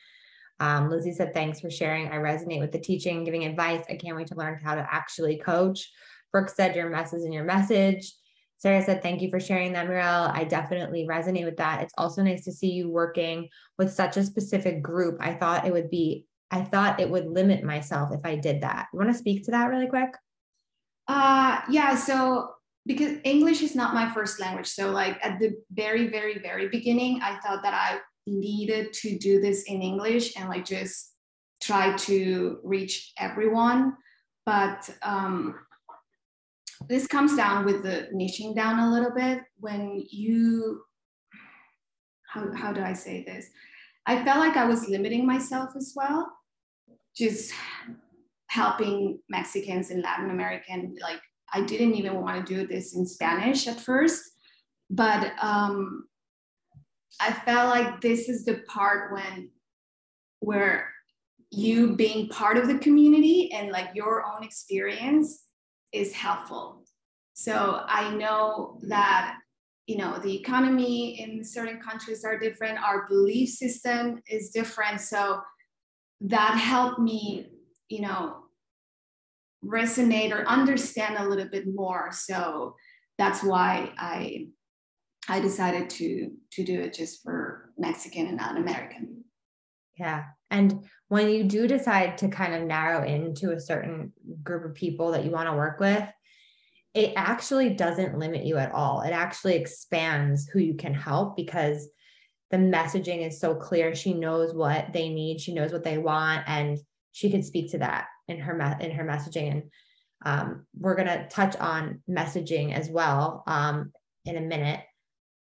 Lizzie said, thanks for sharing. I resonate with the teaching, giving advice. I can't wait to learn how to actually coach. Brooke said, your mess is in your message. Sarah said, thank you for sharing that, Mirelle. I definitely resonate with that. It's also nice to see you working with such a specific group. I thought it would limit myself if I did that. You want to speak to that really quick? Yeah. So because English is not my first language. So like at the very, very, very beginning, I thought that I needed to do this in English and like just try to reach everyone. But this comes down with the niching down a little bit. When you, how do I say this? I felt like I was limiting myself as well, just helping Mexicans and Latin American. Like I didn't even want to do this in Spanish at first, but I felt like this is the part where you being part of the community and like your own experience is helpful. So I know that, you know, the economy in certain countries are different. Our belief system is different. So that helped me, you know, resonate or understand a little bit more. So that's why I decided to do it just for Mexican and Latin American. Yeah. And when you do decide to kind of narrow into a certain group of people that you want to work with, it actually doesn't limit you at all. It actually expands who you can help, because the messaging is so clear. She knows what they need. She knows what they want. And she could speak to that in her messaging. And we're going to touch on messaging as well in a minute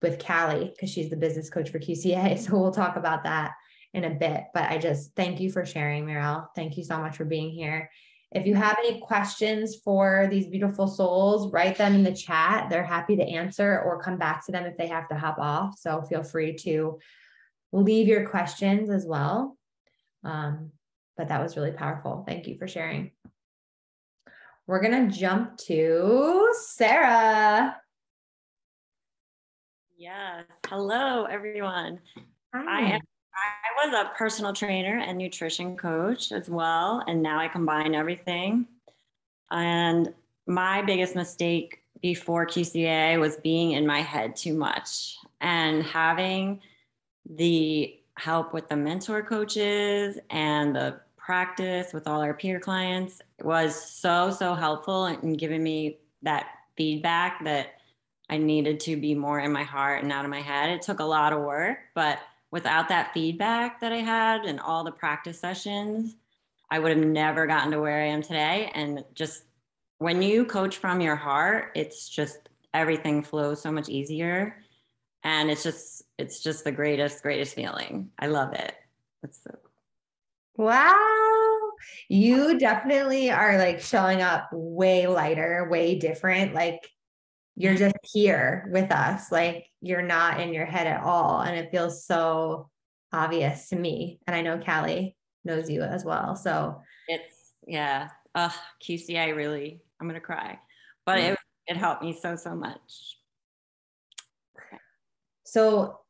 with Callie, because she's the business coach for QCA. So we'll talk about that in a bit. But I just thank you for sharing, Mirelle. Thank you so much for being here. If you have any questions for these beautiful souls, write them in the chat. They're happy to answer or come back to them if they have to hop off. So feel free to leave your questions as well. But that was really powerful. Thank you for sharing. We're going to jump to Sarah. Yes. Hello, everyone. Hi. I was a personal trainer and nutrition coach as well, and now I combine everything. And my biggest mistake before QCA was being in my head too much, and having the help with the mentor coaches and the practice with all our peer clients was so helpful in giving me that feedback that I needed to be more in my heart and out of my head. It took a lot of work, but without that feedback that I had and all the practice sessions, I would have never gotten to where I am today. And just when you coach from your heart, it's just everything flows so much easier. And it's just the greatest feeling. I love it. Wow. You definitely are like showing up way lighter, way different. Like you're just here with us. Like you're not in your head at all. And it feels so obvious to me. And I know Callie knows you as well. So yeah. QCI really, I'm going to cry, but it helped me so much. So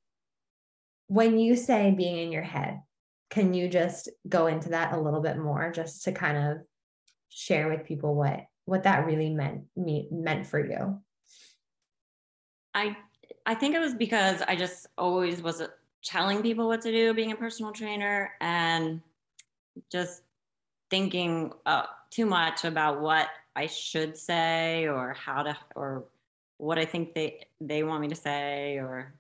when you say being in your head, can you just go into that a little bit more just to kind of share with people what that really meant for you? I think it was because I just always was telling people what to do, being a personal trainer, and just thinking too much about what I should say or how to, or what I think they want me to say, or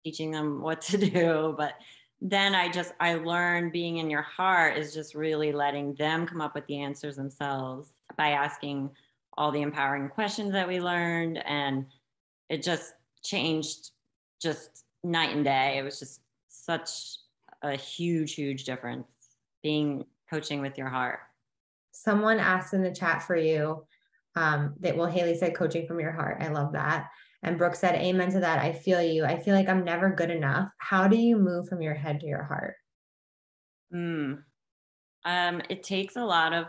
teaching them what to do. But then I learned being in your heart is just really letting them come up with the answers themselves by asking all the empowering questions that we learned. And it just changed just night and day. It was just such a huge difference coaching with your heart. Someone asked in the chat for you Haley said coaching from your heart. I love that. And Brooke said, amen to that. I feel you. I feel like I'm never good enough. How do you move from your head to your heart? It takes a lot of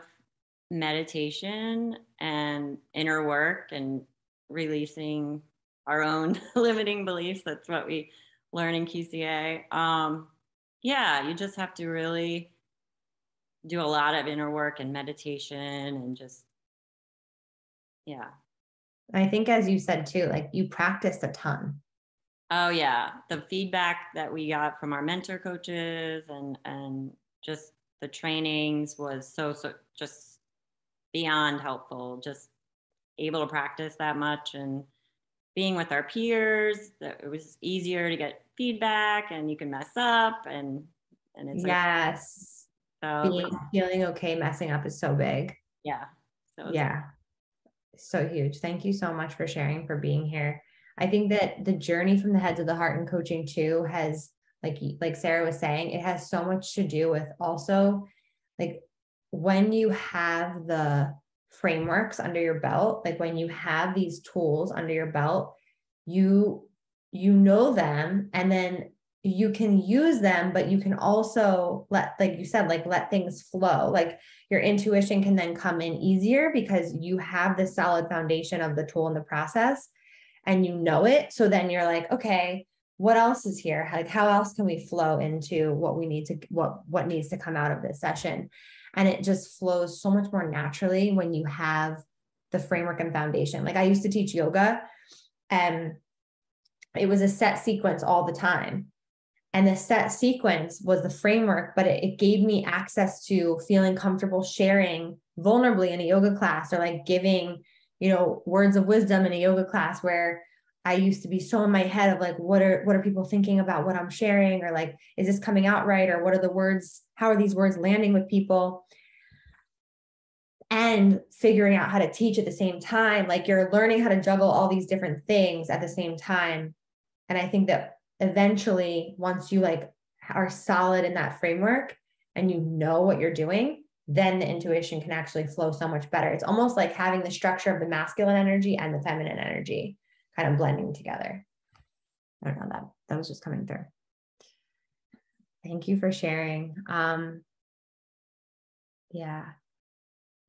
meditation and inner work and releasing our own limiting beliefs. That's what we learn in QCA. You just have to really do a lot of inner work and meditation and just, I think, as you said too, like you practiced a ton. Oh yeah. The feedback that we got from our mentor coaches and just the trainings was so just beyond helpful. Just able to practice that much and being with our peers, it was easier to get feedback, and you can mess up and it's yes. Feeling okay messing up is so big. Yeah. So huge. Thank you so much for sharing, for being here. I think that the journey from the head to the heart and coaching too has, like Sarah was saying, it has so much to do with also like when you have the frameworks under your belt, like when you have these tools under your belt, you know them, and then you can use them, but you can also like you said, let things flow. Like your intuition can then come in easier because you have the solid foundation of the tool and the process, and you know it. So then you're like, okay, what else is here? Like, how else can we flow into what we need to, what needs to come out of this session? And it just flows so much more naturally when you have the framework and foundation. Like I used to teach yoga, and it was a set sequence all the time. And the set sequence was the framework, but it gave me access to feeling comfortable sharing vulnerably in a yoga class, or like giving, words of wisdom in a yoga class where I used to be so in my head of like, what are people thinking about what I'm sharing? Or like, is this coming out right? Or what are the words? How are these words landing with people? And figuring out how to teach at the same time. Like you're learning how to juggle all these different things at the same time. And I think that eventually, once you like are solid in that framework and you know what you're doing, then the intuition can actually flow so much better. It's almost like having the structure of the masculine energy and the feminine energy kind of blending together. I don't know, that was just coming through. Thank you for sharing. Yeah.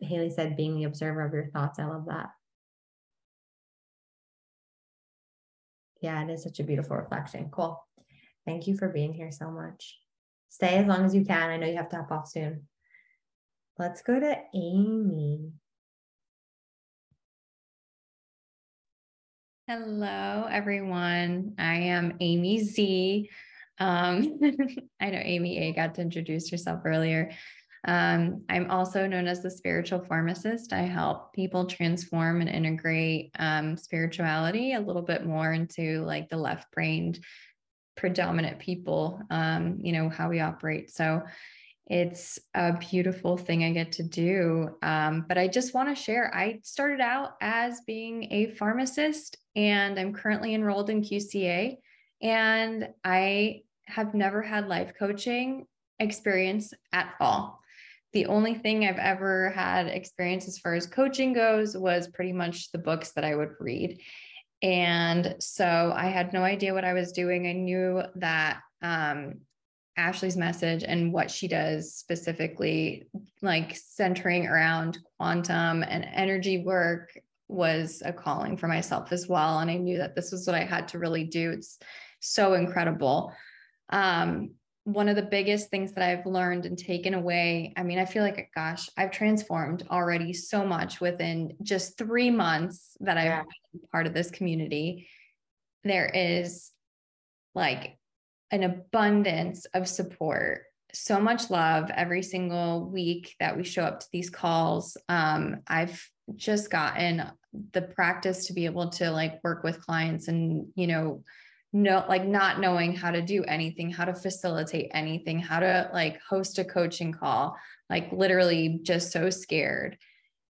Haley said, being the observer of your thoughts. I love that. Yeah, it is such a beautiful reflection. Cool. Thank you for being here so much. Stay as long as you can. I know you have to hop off soon. Let's go to Amy. Hello, everyone. I am Amy Z. I know Amy A got to introduce herself earlier. I'm also known as the spiritual pharmacist. I help people transform and integrate spirituality a little bit more into like the left-brained predominant people, how we operate. So it's a beautiful thing I get to do. But I just want to share, I started out as being a pharmacist and I'm currently enrolled in QCA, and I have never had life coaching experience at all. The only thing I've ever had experience as far as coaching goes was pretty much the books that I would read. And so I had no idea what I was doing. I knew that Ashley's message and what she does specifically, like centering around quantum and energy work, was a calling for myself as well. And I knew that this was what I had to really do. It's so incredible. One of the biggest things that I've learned and taken away, I mean, I feel like, gosh, I've transformed already so much within just 3 months that I've been part of this community. There is like an abundance of support, so much love every single week that we show up to these calls. I've just gotten the practice to be able to like work with clients and, not knowing how to do anything, how to facilitate anything, how to like host a coaching call, like literally just so scared.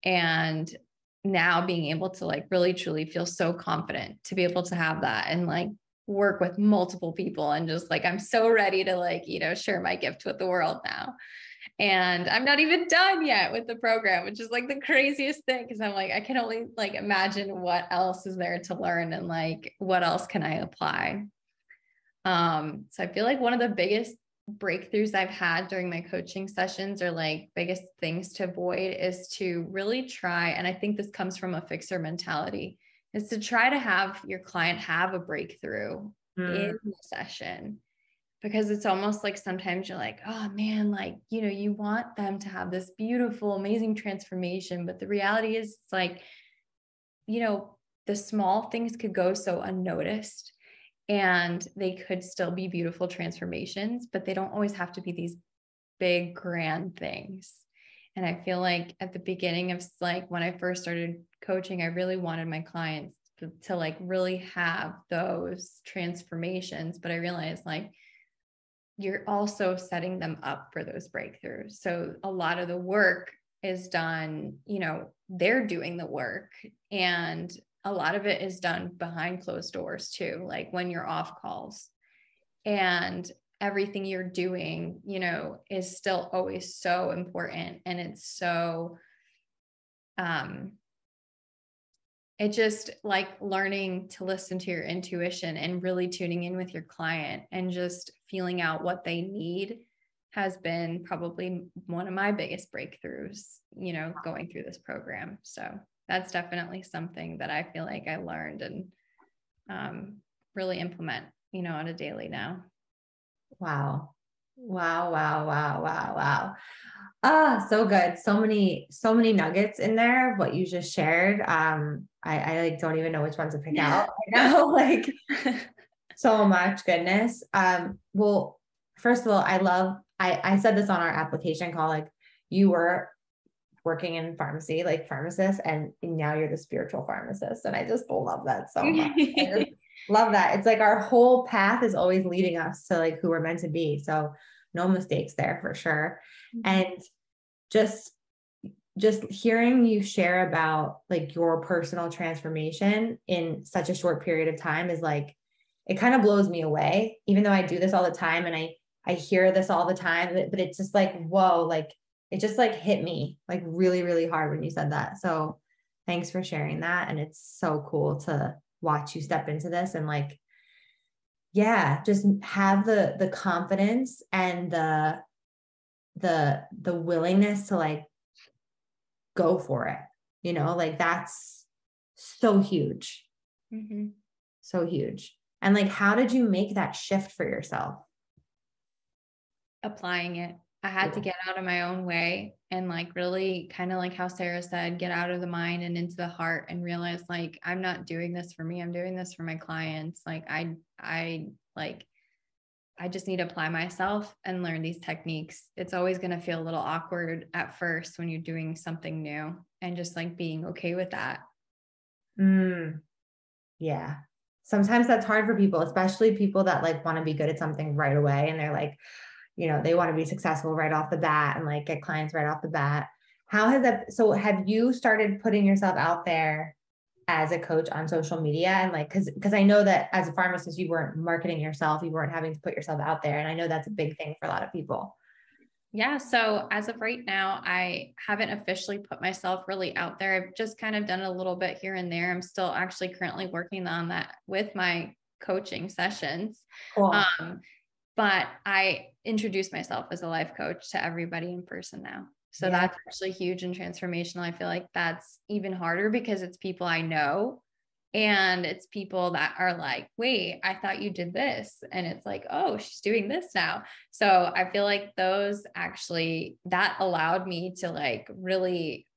And now being able to like really truly feel so confident to be able to have that and like work with multiple people, and just like I'm so ready to like share my gift with the world now. And I'm not even done yet with the program, which is like the craziest thing, because I'm like, I can only like imagine what else is there to learn and like what else can I apply. So I feel like one of the biggest breakthroughs I've had during my coaching sessions, or like biggest things to avoid, is to really try, and I think this comes from a fixer mentality, is to try to have your client have a breakthrough in the session. Because it's almost like sometimes you're like, oh man, like, you want them to have this beautiful, amazing transformation. But the reality is it's like, the small things could go so unnoticed and they could still be beautiful transformations, but they don't always have to be these big, grand things. And I feel like at the beginning of like when I first started coaching, I really wanted my clients to like really have those transformations. But I realized like, you're also setting them up for those breakthroughs. So a lot of the work is done, they're doing the work, and a lot of it is done behind closed doors too, like when you're off calls, and everything you're doing, is still always so important. And it's so, it just like learning to listen to your intuition and really tuning in with your client and just feeling out what they need has been probably one of my biggest breakthroughs, going through this program. So that's definitely something that I feel like I learned and really implement, on a daily now. Wow. So good. So many nuggets in there of what you just shared. I like don't even know which ones to pick out right now. Like so much goodness. Well, first of all, I said this on our application call, like you were working in pharmacy, like pharmacist, and now you're the spiritual pharmacist. And I just love that so much. I just love that. It's like our whole path is always leading us to like who we're meant to be. So no mistakes there for sure. And just hearing you share about like your personal transformation in such a short period of time is like, it kind of blows me away, even though I do this all the time and I hear this all the time, but it's just like, whoa, like it just like hit me like really, really hard when you said that. So thanks for sharing that. And it's so cool to watch you step into this and like, yeah, just have the confidence and the willingness to like go for it, you know, like that's so huge. Mm-hmm. So huge. And like, how did you make that shift for yourself? Applying it. I had to get out of my own way and like really kind of like how Sarah said, get out of the mind and into the heart and realize like, I'm not doing this for me. I'm doing this for my clients. Like I just need to apply myself and learn these techniques. It's always going to feel a little awkward at first when you're doing something new and just like being okay with that. Yeah. Sometimes that's hard for people, especially people that like want to be good at something right away. And they're like, you know, they want to be successful right off the bat and like get clients right off the bat. How has that, so have you started putting yourself out there as a coach on social media? And like, cause I know that as a pharmacist, you weren't marketing yourself. You weren't having to put yourself out there. And I know that's a big thing for a lot of people. Yeah. So as of right now, I haven't officially put myself really out there. I've just kind of done a little bit here and there. I'm still actually currently working on that with my coaching sessions. Cool. But I introduce myself as a life coach to everybody in person now. So that's actually huge and transformational. I feel like that's even harder because it's people I know and it's people that are like, wait, I thought you did this. And it's like, oh, she's doing this now. So I feel like those actually, that allowed me to like really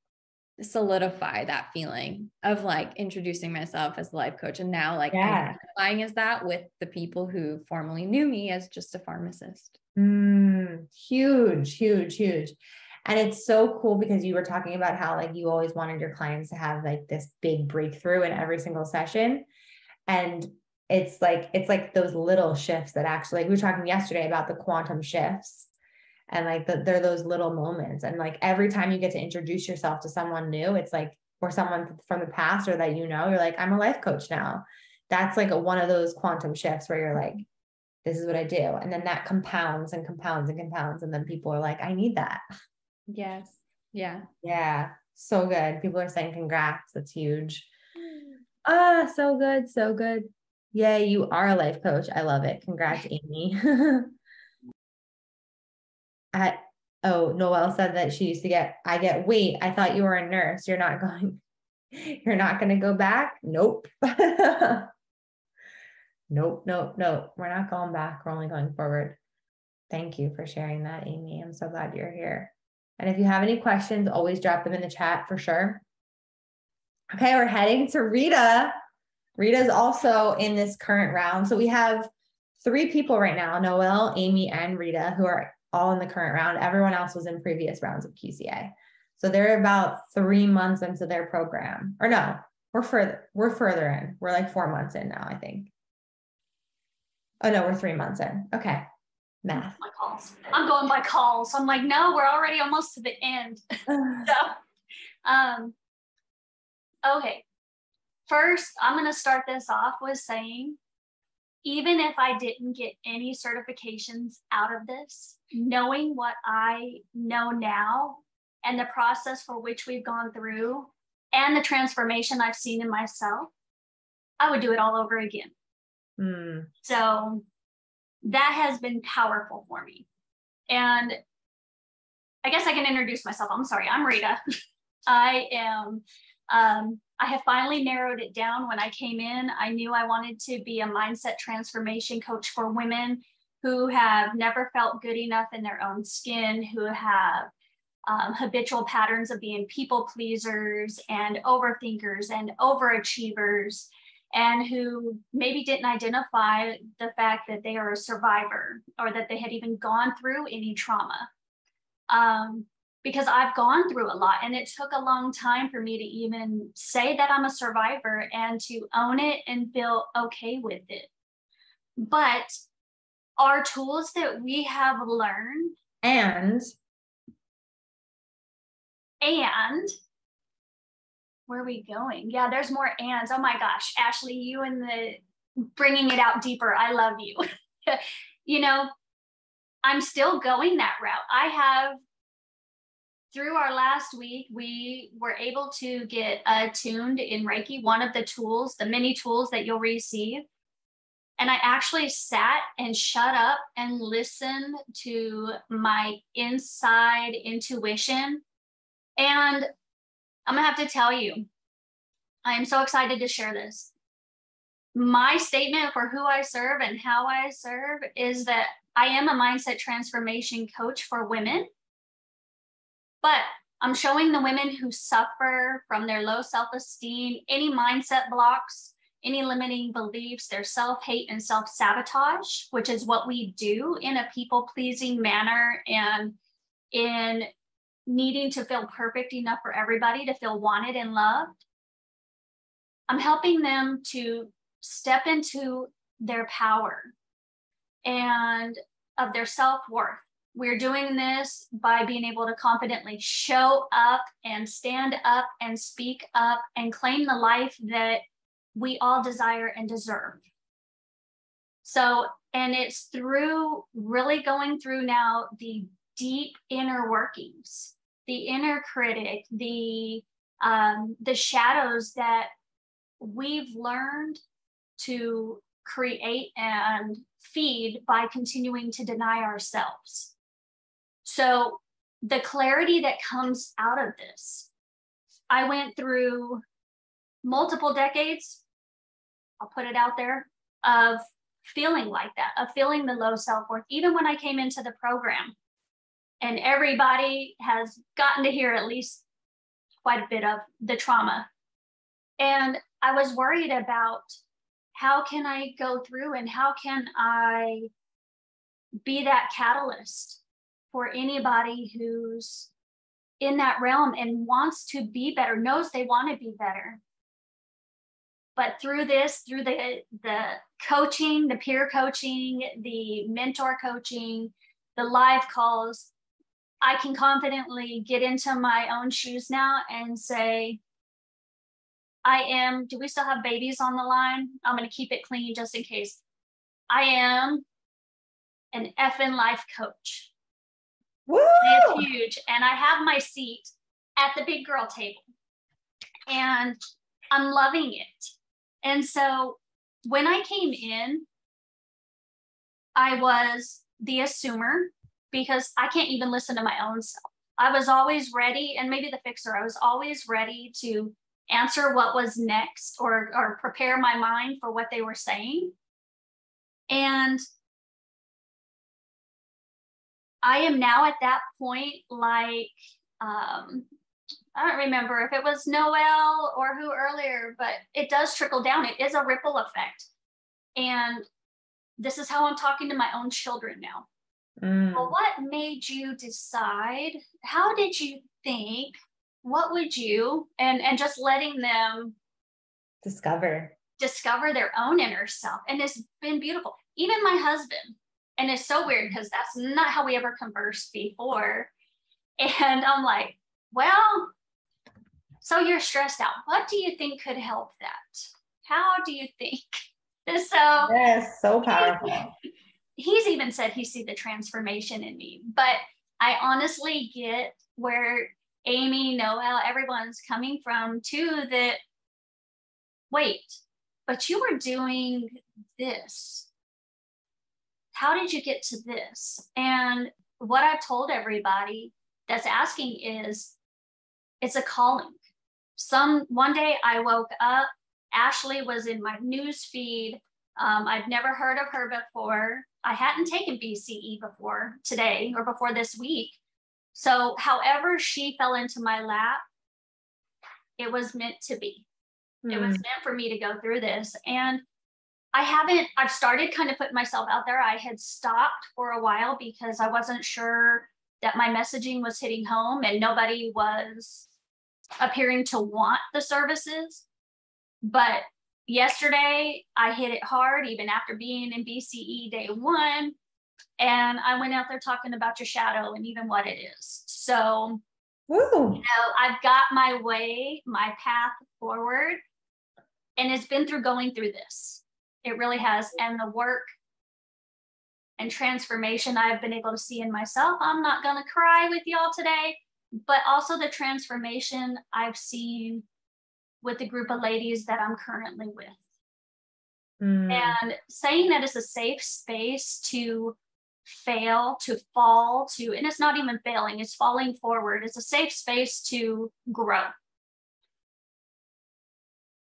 solidify that feeling of like introducing myself as a life coach. And now like identifying as that with the people who formerly knew me as just a pharmacist. Huge, huge, huge. And it's so cool because you were talking about how like you always wanted your clients to have like this big breakthrough in every single session. And it's like those little shifts that actually, like we were talking yesterday about the quantum shifts. And like they're those little moments. And like every time you get to introduce yourself to someone new, it's like, or someone from the past or that, you know, you're like, I'm a life coach now. That's like one of those quantum shifts where you're like, this is what I do. And then that compounds and compounds and compounds. And then people are like, I need that. Yes. Yeah. Yeah. So good. People are saying congrats. That's huge. So good. So good. Yeah. You are a life coach. I love it. Congrats, Amy. Noelle said that she used to wait, I thought you were a nurse. You're not going to go back? Nope. Nope. We're not going back. We're only going forward. Thank you for sharing that, Amy. I'm so glad you're here. And if you have any questions, always drop them in the chat for sure. Okay, we're heading to Rita. Rita's also in this current round. So we have 3 people right now, Noelle, Amy, and Rita, who are all in the current round. Everyone else was in previous rounds of QCA. So they're about 3 months into their program. Or no, we're further in. We're like 4 months in now, I think. Oh no, we're 3 months in. Okay. Math. My calls. I'm going by calls. I'm like, no, we're already almost to the end. Okay. First, I'm going to start this off with saying, even if I didn't get any certifications out of this, knowing what I know now and the process for which we've gone through and the transformation I've seen in myself, I would do it all over again. So that has been powerful for me. And I guess I can introduce myself. I'm sorry, I'm Rita. I have finally narrowed it down. When I came in, I knew I wanted to be a mindset transformation coach for women who have never felt good enough in their own skin, who have habitual patterns of being people pleasers and overthinkers and overachievers, and who maybe didn't identify the fact that they are a survivor or that they had even gone through any trauma. Because I've gone through a lot, and it took a long time for me to even say that I'm a survivor and to own it and feel okay with it. But our tools that we have learned and where are we going? Yeah, there's more ands. Oh my gosh, Ashley, you and the bringing it out deeper. I love you. You know, I'm still going that route. I have through our last week, we were able to get attuned in Reiki, one of the tools, the many tools that you'll receive. And I actually sat and shut up and listened to my inside intuition. And I'm gonna have to tell you, I am so excited to share this. My statement for who I serve and how I serve is that I am a mindset transformation coach for women, but I'm showing the women who suffer from their low self-esteem, any mindset blocks, any limiting beliefs, their self-hate and self-sabotage, which is what we do in a people-pleasing manner and in needing to feel perfect enough for everybody to feel wanted and loved. I'm helping them to step into their power and of their self-worth. We're doing this by being able to confidently show up and stand up and speak up and claim the life that we all desire and deserve. So, and it's through really going through now the deep inner workings, the inner critic, the shadows that we've learned to create and feed by continuing to deny ourselves. So the clarity that comes out of this, I went through multiple decades, I'll put it out there, of feeling like that, of feeling the low self-worth, even when I came into the program. And everybody has gotten to hear at least quite a bit of the trauma. And I was worried about how can I go through and how can I be that catalyst for anybody who's in that realm and wants to be better, knows they want to be better. But through this, through the coaching, the peer coaching, the mentor coaching, the live calls, I can confidently get into my own shoes now and say, do we still have babies on the line? I'm going to keep it clean just in case. I am an effing life coach. Woo! It's huge. And I have my seat at the big girl table. And I'm loving it. And so when I came in, I was the assumer because I can't even listen to my own self. I was always ready, and maybe the fixer, I was always ready to answer what was next or prepare my mind for what they were saying. And I am now at that point, like, I don't remember if it was Noel or who earlier, but it does trickle down. It is a ripple effect. And this is how I'm talking to my own children now. Well, what made you decide? How did you think? What would you? And just letting them discover their own inner self. And it's been beautiful. Even my husband, and it's so weird because that's not how we ever conversed before. And I'm like, well, so you're stressed out. What do you think could help that? How do you think? So yes, so powerful. He's even said he see the transformation in me, but I honestly get where Amy, Noel, everyone's coming from too, that, wait, but you were doing this. How did you get to this? And what I've told everybody that's asking is, it's a calling. One day I woke up, Ashley was in my news feed. I'd never heard of her before. I hadn't taken BCE before today or before this week. So however she fell into my lap, it was meant to be. It was meant for me to go through this. And I've started kind of putting myself out there. I had stopped for a while because I wasn't sure that my messaging was hitting home and nobody was appearing to want the services. But yesterday I hit it hard, even after being in BCE day one. And I went out there talking about your shadow and even what it is. So, I've got my way, my path forward. And it's been through going through this. It really has. And the work and transformation I've been able to see in myself. I'm not going to cry with y'all today, but also the transformation I've seen with the group of ladies that I'm currently with. And saying that it's a safe space to fail, to fall, and it's not even failing, it's falling forward. It's a safe space to grow.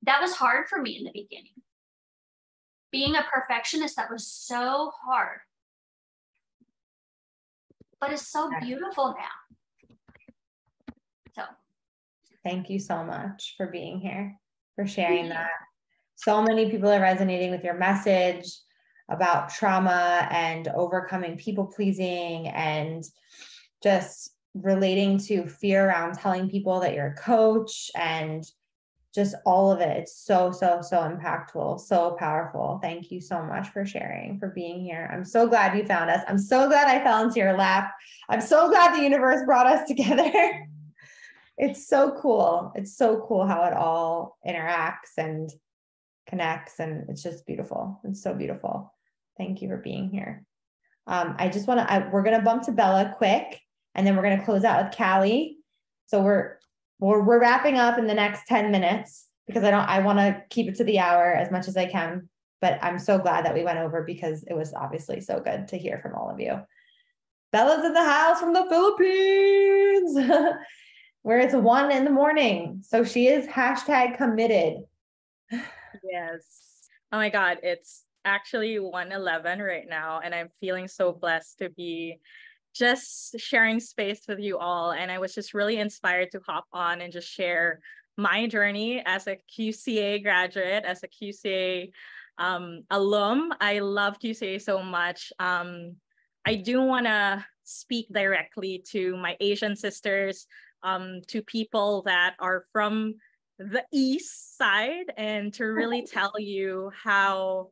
That was hard for me in the beginning. Being a perfectionist, that was so hard. But it's so beautiful now. So thank you so much for being here, for sharing that. So many people are resonating with your message about trauma and overcoming people pleasing and just relating to fear around telling people that you're a coach and just all of it. It's so, so, so impactful, so powerful. Thank you so much for sharing, for being here. I'm so glad you found us. I'm so glad I fell into your lap. I'm so glad the universe brought us together. It's so cool. It's so cool how it all interacts and connects, and it's just beautiful. It's so beautiful. Thank you for being here. I just want to, we're going to bump to Bella quick, and then we're going to close out with Callie. So we're wrapping up in the next 10 minutes because I want to keep it to the hour as much as I can, but I'm so glad that we went over because it was obviously so good to hear from all of you. Bella's in the house from the Philippines where it's 1 a.m. So she is #committed. Yes. Oh my God. It's actually 1:11 right now. And I'm feeling so blessed to be just sharing space with you all. And I was just really inspired to hop on and just share my journey as a QCA graduate, as a QCA alum. I love QCA so much. I do want to speak directly to my Asian sisters, to people that are from the East side, and to really tell you how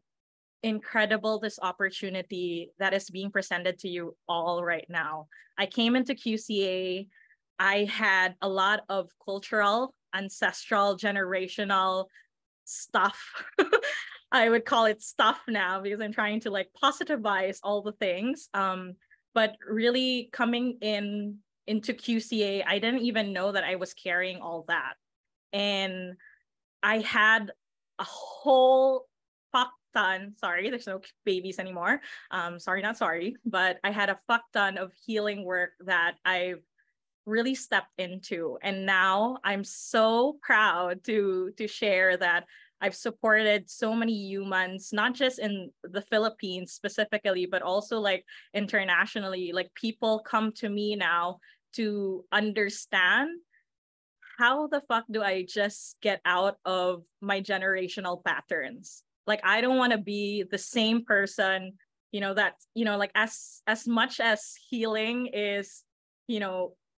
incredible this opportunity that is being presented to you all right now. I came into QCA, I had a lot of cultural, ancestral, generational stuff. I would call it stuff now because I'm trying to like positivize all the things. But really coming into QCA, I didn't even know that I was carrying all that. And I had a whole fuck ton, sorry, there's no babies anymore. Sorry, not sorry, but I had a fuck ton of healing work that I've really stepped into. And now I'm so proud to share that I've supported so many humans, not just in the Philippines specifically, but also like internationally. Like people come to me now to understand how the fuck do I just get out of my generational patterns? Like, I don't want to be the same person, that, like as much as healing is,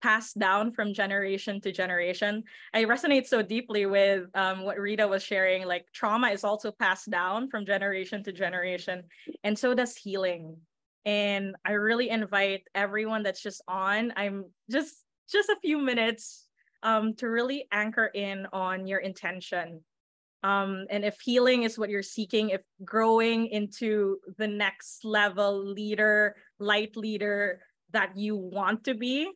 passed down from generation to generation. I resonate so deeply with what Rita was sharing, like trauma is also passed down from generation to generation. And so does healing. And I really invite everyone that's just on, I'm just a few minutes to really anchor in on your intention. And if healing is what you're seeking, if growing into the next level leader, light leader that you want to be,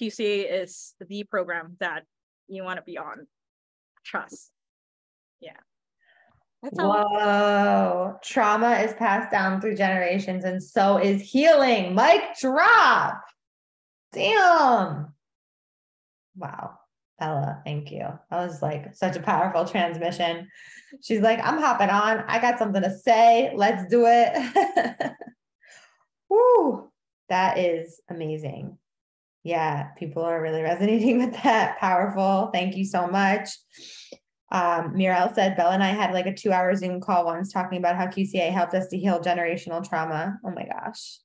QCA is the program that you want to be on. Trust. Yeah. That's all. Whoa. Trauma is passed down through generations, and so is healing. Mic drop. Damn. Wow. Bella, thank you. That was like such a powerful transmission. She's like, I'm hopping on. I got something to say. Let's do it. Woo. That is amazing. Yeah, people are really resonating with that. Powerful. Thank you so much. Mirel said, Bella and I had like a 2-hour Zoom call once talking about how QCA helped us to heal generational trauma. Oh my gosh.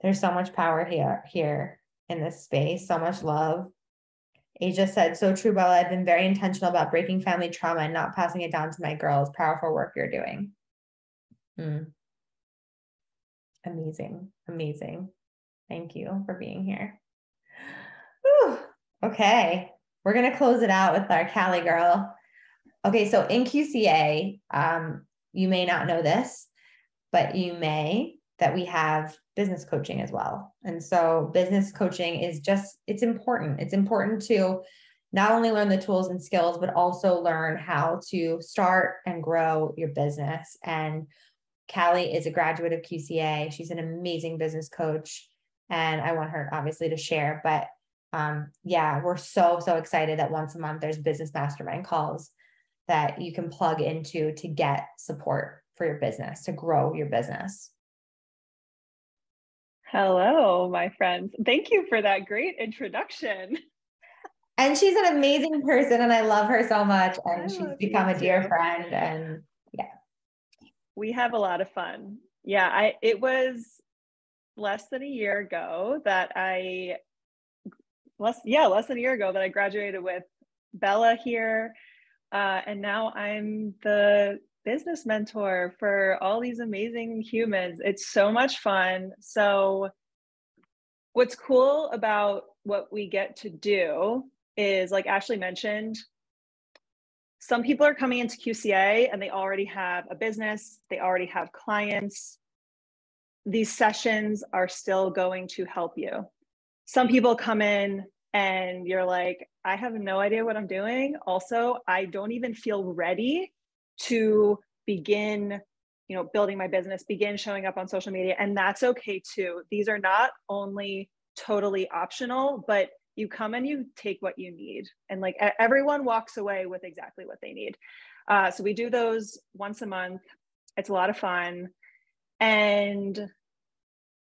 There's so much power here in this space, so much love. Asia said, so true, Bella. I've been very intentional about breaking family trauma and not passing it down to my girls. Powerful work you're doing. Amazing. Amazing. Thank you for being here. Whew. Okay. We're going to close it out with our Cali girl. Okay. So in QCA, you may not know this, but you may. that we have business coaching as well. And so business coaching is it's important. It's important to not only learn the tools and skills, but also learn how to start and grow your business. And Callie is a graduate of QCA. She's an amazing business coach, and I want her obviously to share, but yeah, we're so excited that once a month there's business mastermind calls that you can plug into to get support for your business, to grow your business. Hello, my friends. Thank you for that great introduction. And she's an amazing person, and I love her so much. And she's become a dear friend. And yeah, we have a lot of fun. Yeah, it was less than a year ago that I graduated with Bella here. And now I'm the business mentor for all these amazing humans. It's so much fun. So what's cool about what we get to do is, like Ashley mentioned, some people are coming into QCA and they already have a business, they already have clients. These sessions are still going to help you. Some people come in and you're like, I have no idea what I'm doing. Also, I don't even feel ready to begin, building my business, begin showing up on social media. And that's okay too. These are not only totally optional, but you come and you take what you need. And like everyone walks away with exactly what they need. So we do those once a month. It's a lot of fun. And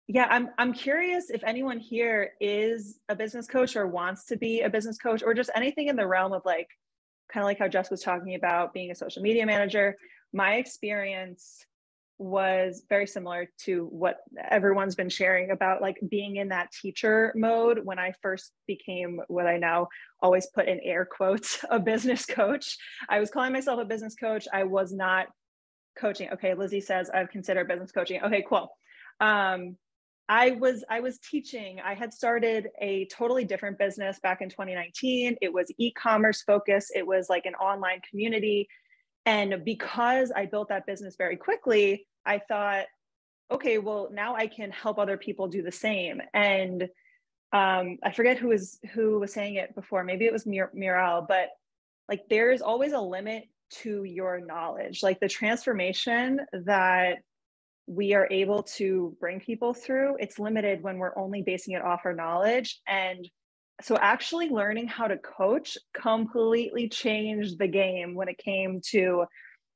yeah, I'm curious if anyone here is a business coach or wants to be a business coach, or just anything in the realm of like, kind of like how Jess was talking about being a social media manager. My experience was very similar to what everyone's been sharing about, like being in that teacher mode when I first became what I now always put in air quotes, a business coach. I was calling myself a business coach. I was not coaching. Okay, Lizzie says I've considered business coaching. Okay, cool. I was teaching. I had started a totally different business back in 2019. It was e-commerce focused. It was like an online community. And because I built that business very quickly, I thought, okay, well, now I can help other people do the same. And I forget who was saying it before. Maybe it was Miral, but like there is always a limit to your knowledge. Like the transformation that we are able to bring people through, it's limited when we're only basing it off our knowledge. And so actually learning how to coach completely changed the game when it came to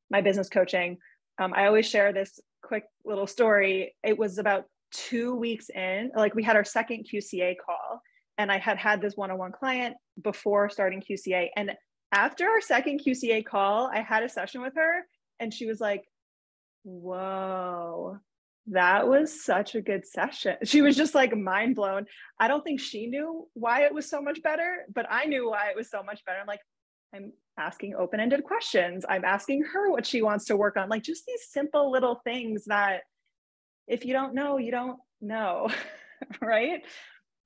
my business coaching. I always share this quick little story. It was about 2 weeks in, like we had our second QCA call, and I had this one-on-one client before starting QCA. And after our second QCA call, I had a session with her and she was like, whoa, that was such a good session. She was just like mind blown. I don't think she knew why it was so much better, but I knew why it was so much better. I'm like, I'm asking open-ended questions. I'm asking her what she wants to work on. Like just these simple little things that if you don't know, you don't know, right?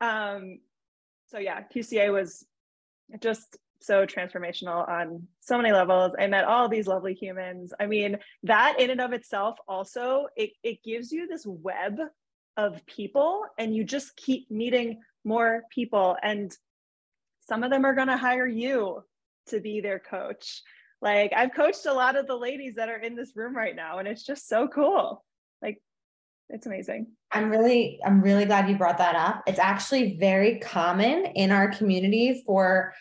So yeah, QCA was just so transformational on so many levels. I met all these lovely humans. I mean, that in and of itself also, it gives you this web of people, and you just keep meeting more people, and some of them are going to hire you to be their coach. Like I've coached a lot of the ladies that are in this room right now, and it's just so cool. Like it's amazing. I'm really glad you brought that up. It's actually very common in our community for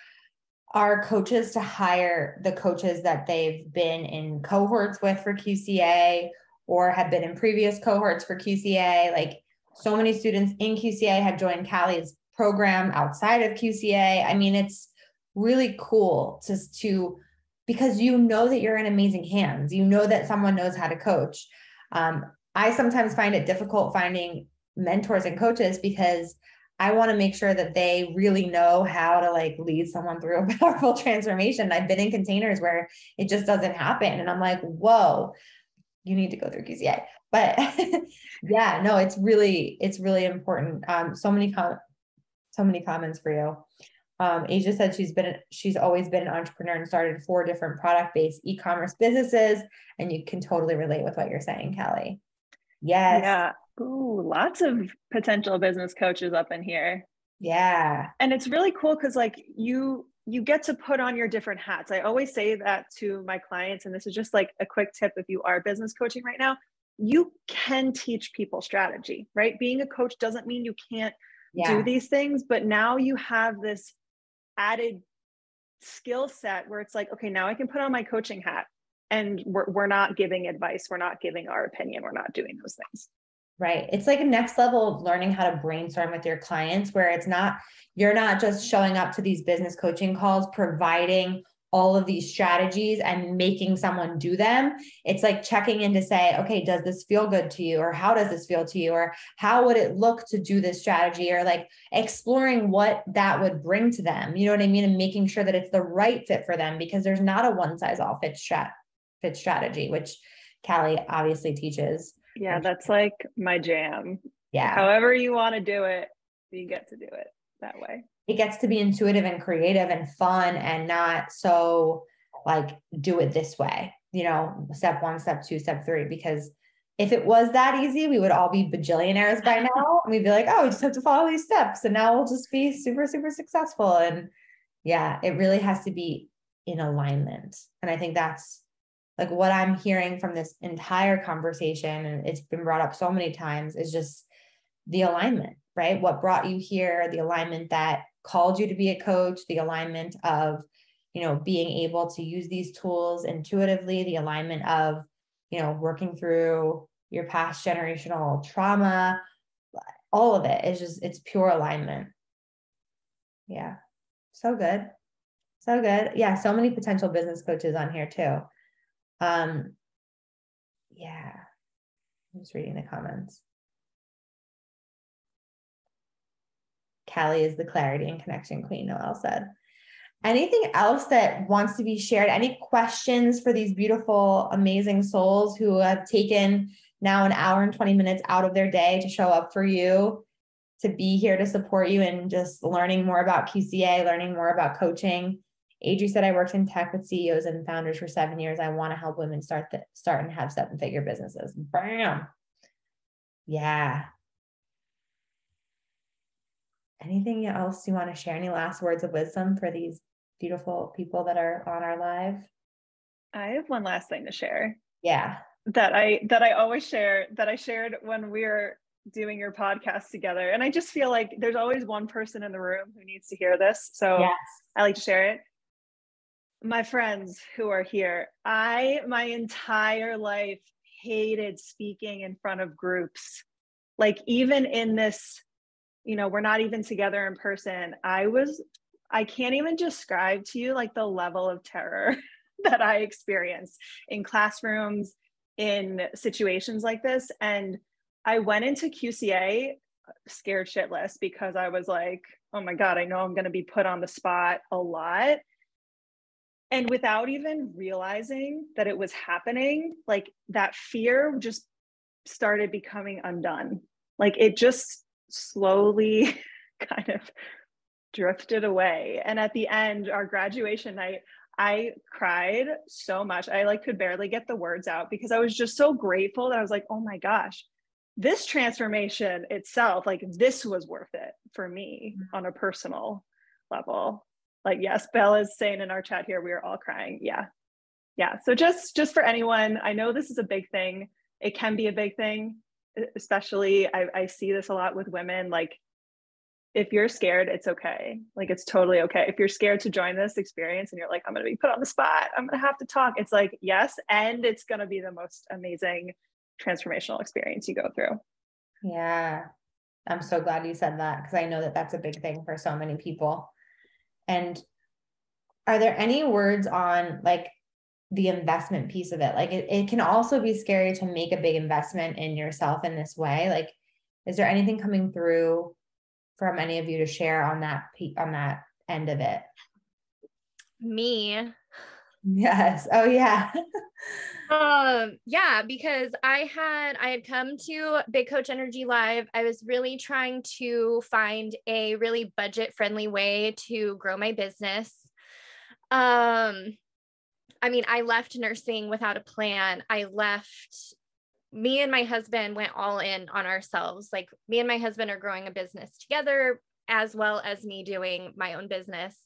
our coaches to hire the coaches that they've been in cohorts with for QCA or have been in previous cohorts for QCA. Like so many students in QCA have joined Callie's program outside of QCA. I mean, it's really cool to because you know that you're in amazing hands. You know that someone knows how to coach. I sometimes find it difficult finding mentors and coaches because I want to make sure that they really know how to like lead someone through a powerful transformation. I've been in containers where it just doesn't happen. And I'm like, whoa, you need to go through QCA. But yeah, no, it's really important. So many comments for you. Asia said she's always been an entrepreneur and started 4 different product-based e-commerce businesses. And you can totally relate with what you're saying, Callie. Yes. Yeah. Ooh, lots of potential business coaches up in here. Yeah. And it's really cool because like you get to put on your different hats. I always say that to my clients, and this is just like a quick tip if you are business coaching right now, you can teach people strategy, right? Being a coach doesn't mean you can't do these things, but now you have this added skill set where it's like, okay, now I can put on my coaching hat, and we're not giving advice, we're not giving our opinion, we're not doing those things. Right. It's like a next level of learning how to brainstorm with your clients, where it's not, you're not just showing up to these business coaching calls, providing all of these strategies and making someone do them. It's like checking in to say, okay, does this feel good to you? Or how does this feel to you? Or how would it look to do this strategy? Or like exploring what that would bring to them. You know what I mean? And making sure that it's the right fit for them, because there's not a one size all fits strategy, which Callie obviously teaches. Yeah, that's like my jam. Yeah. However you want to do it, you get to do it that way. It gets to be intuitive and creative and fun, and not so like, do it this way, you know, step 1, step 2, step 3, because if it was that easy, we would all be bajillionaires by now. And we'd be like, oh, we just have to follow these steps, and now we'll just be super, super successful. And yeah, it really has to be in alignment. And I think that's like what I'm hearing from this entire conversation, and it's been brought up so many times, is just the alignment, right? What brought you here, the alignment that called you to be a coach, the alignment of, you know, being able to use these tools intuitively, the alignment of, you know, working through your past generational trauma, all of it is just, it's pure alignment. Yeah. So good. So good. Yeah. So many potential business coaches on here too. Yeah, I'm just reading the comments. Callie is the clarity and connection queen, Noelle said. Anything else that wants to be shared? Any questions for these beautiful, amazing souls who have taken now an hour and 20 minutes out of their day to show up for you, to be here to support you and just learning more about QCA, learning more about coaching? Adri said, I worked in tech with CEOs and founders for 7 years. I want to help women start and have 7-figure businesses. Bam. Yeah. Anything else you want to share? Any last words of wisdom for these beautiful people that are on our live? I have one last thing to share. Yeah. That I always share, that I shared when we were doing your podcast together. And I just feel like there's always one person in the room who needs to hear this. So yes. I like to share it. My friends who are here, my entire life hated speaking in front of groups. Like even in this, you know, we're not even together in person. I can't even describe to you like the level of terror that I experienced in classrooms, in situations like this. And I went into QCA scared shitless because I was like, oh my God, I know I'm going to be put on the spot a lot. And without even realizing that it was happening, like that fear just started becoming undone. Like it just slowly kind of drifted away. And at the end, our graduation night, I cried so much. I like could barely get the words out because I was just so grateful that I was like, oh my gosh, this transformation itself, like this was worth it for me on a personal level. Like, yes, Bella's saying in our chat here, we are all crying. Yeah. Yeah. So just for anyone, I know this is a big thing. It can be a big thing, especially I see this a lot with women. Like if you're scared, it's okay. Like it's totally okay. If you're scared to join this experience and you're like, I'm going to be put on the spot, I'm going to have to talk. It's like, yes. And it's going to be the most amazing transformational experience you go through. Yeah. I'm so glad you said that, because I know that that's a big thing for so many people. And are there any words on like the investment piece of it? Like it can also be scary to make a big investment in yourself in this way. Like, is there anything coming through from any of you to share on that end of it? Me. Yes. Oh yeah. Yeah, because I had come to Big Coach Energy Live. I was really trying to find a really budget friendly way to grow my business. I mean, I left nursing without a plan. I left me and my husband went all in on ourselves. Like me and my husband are growing a business together, as well as me doing my own business.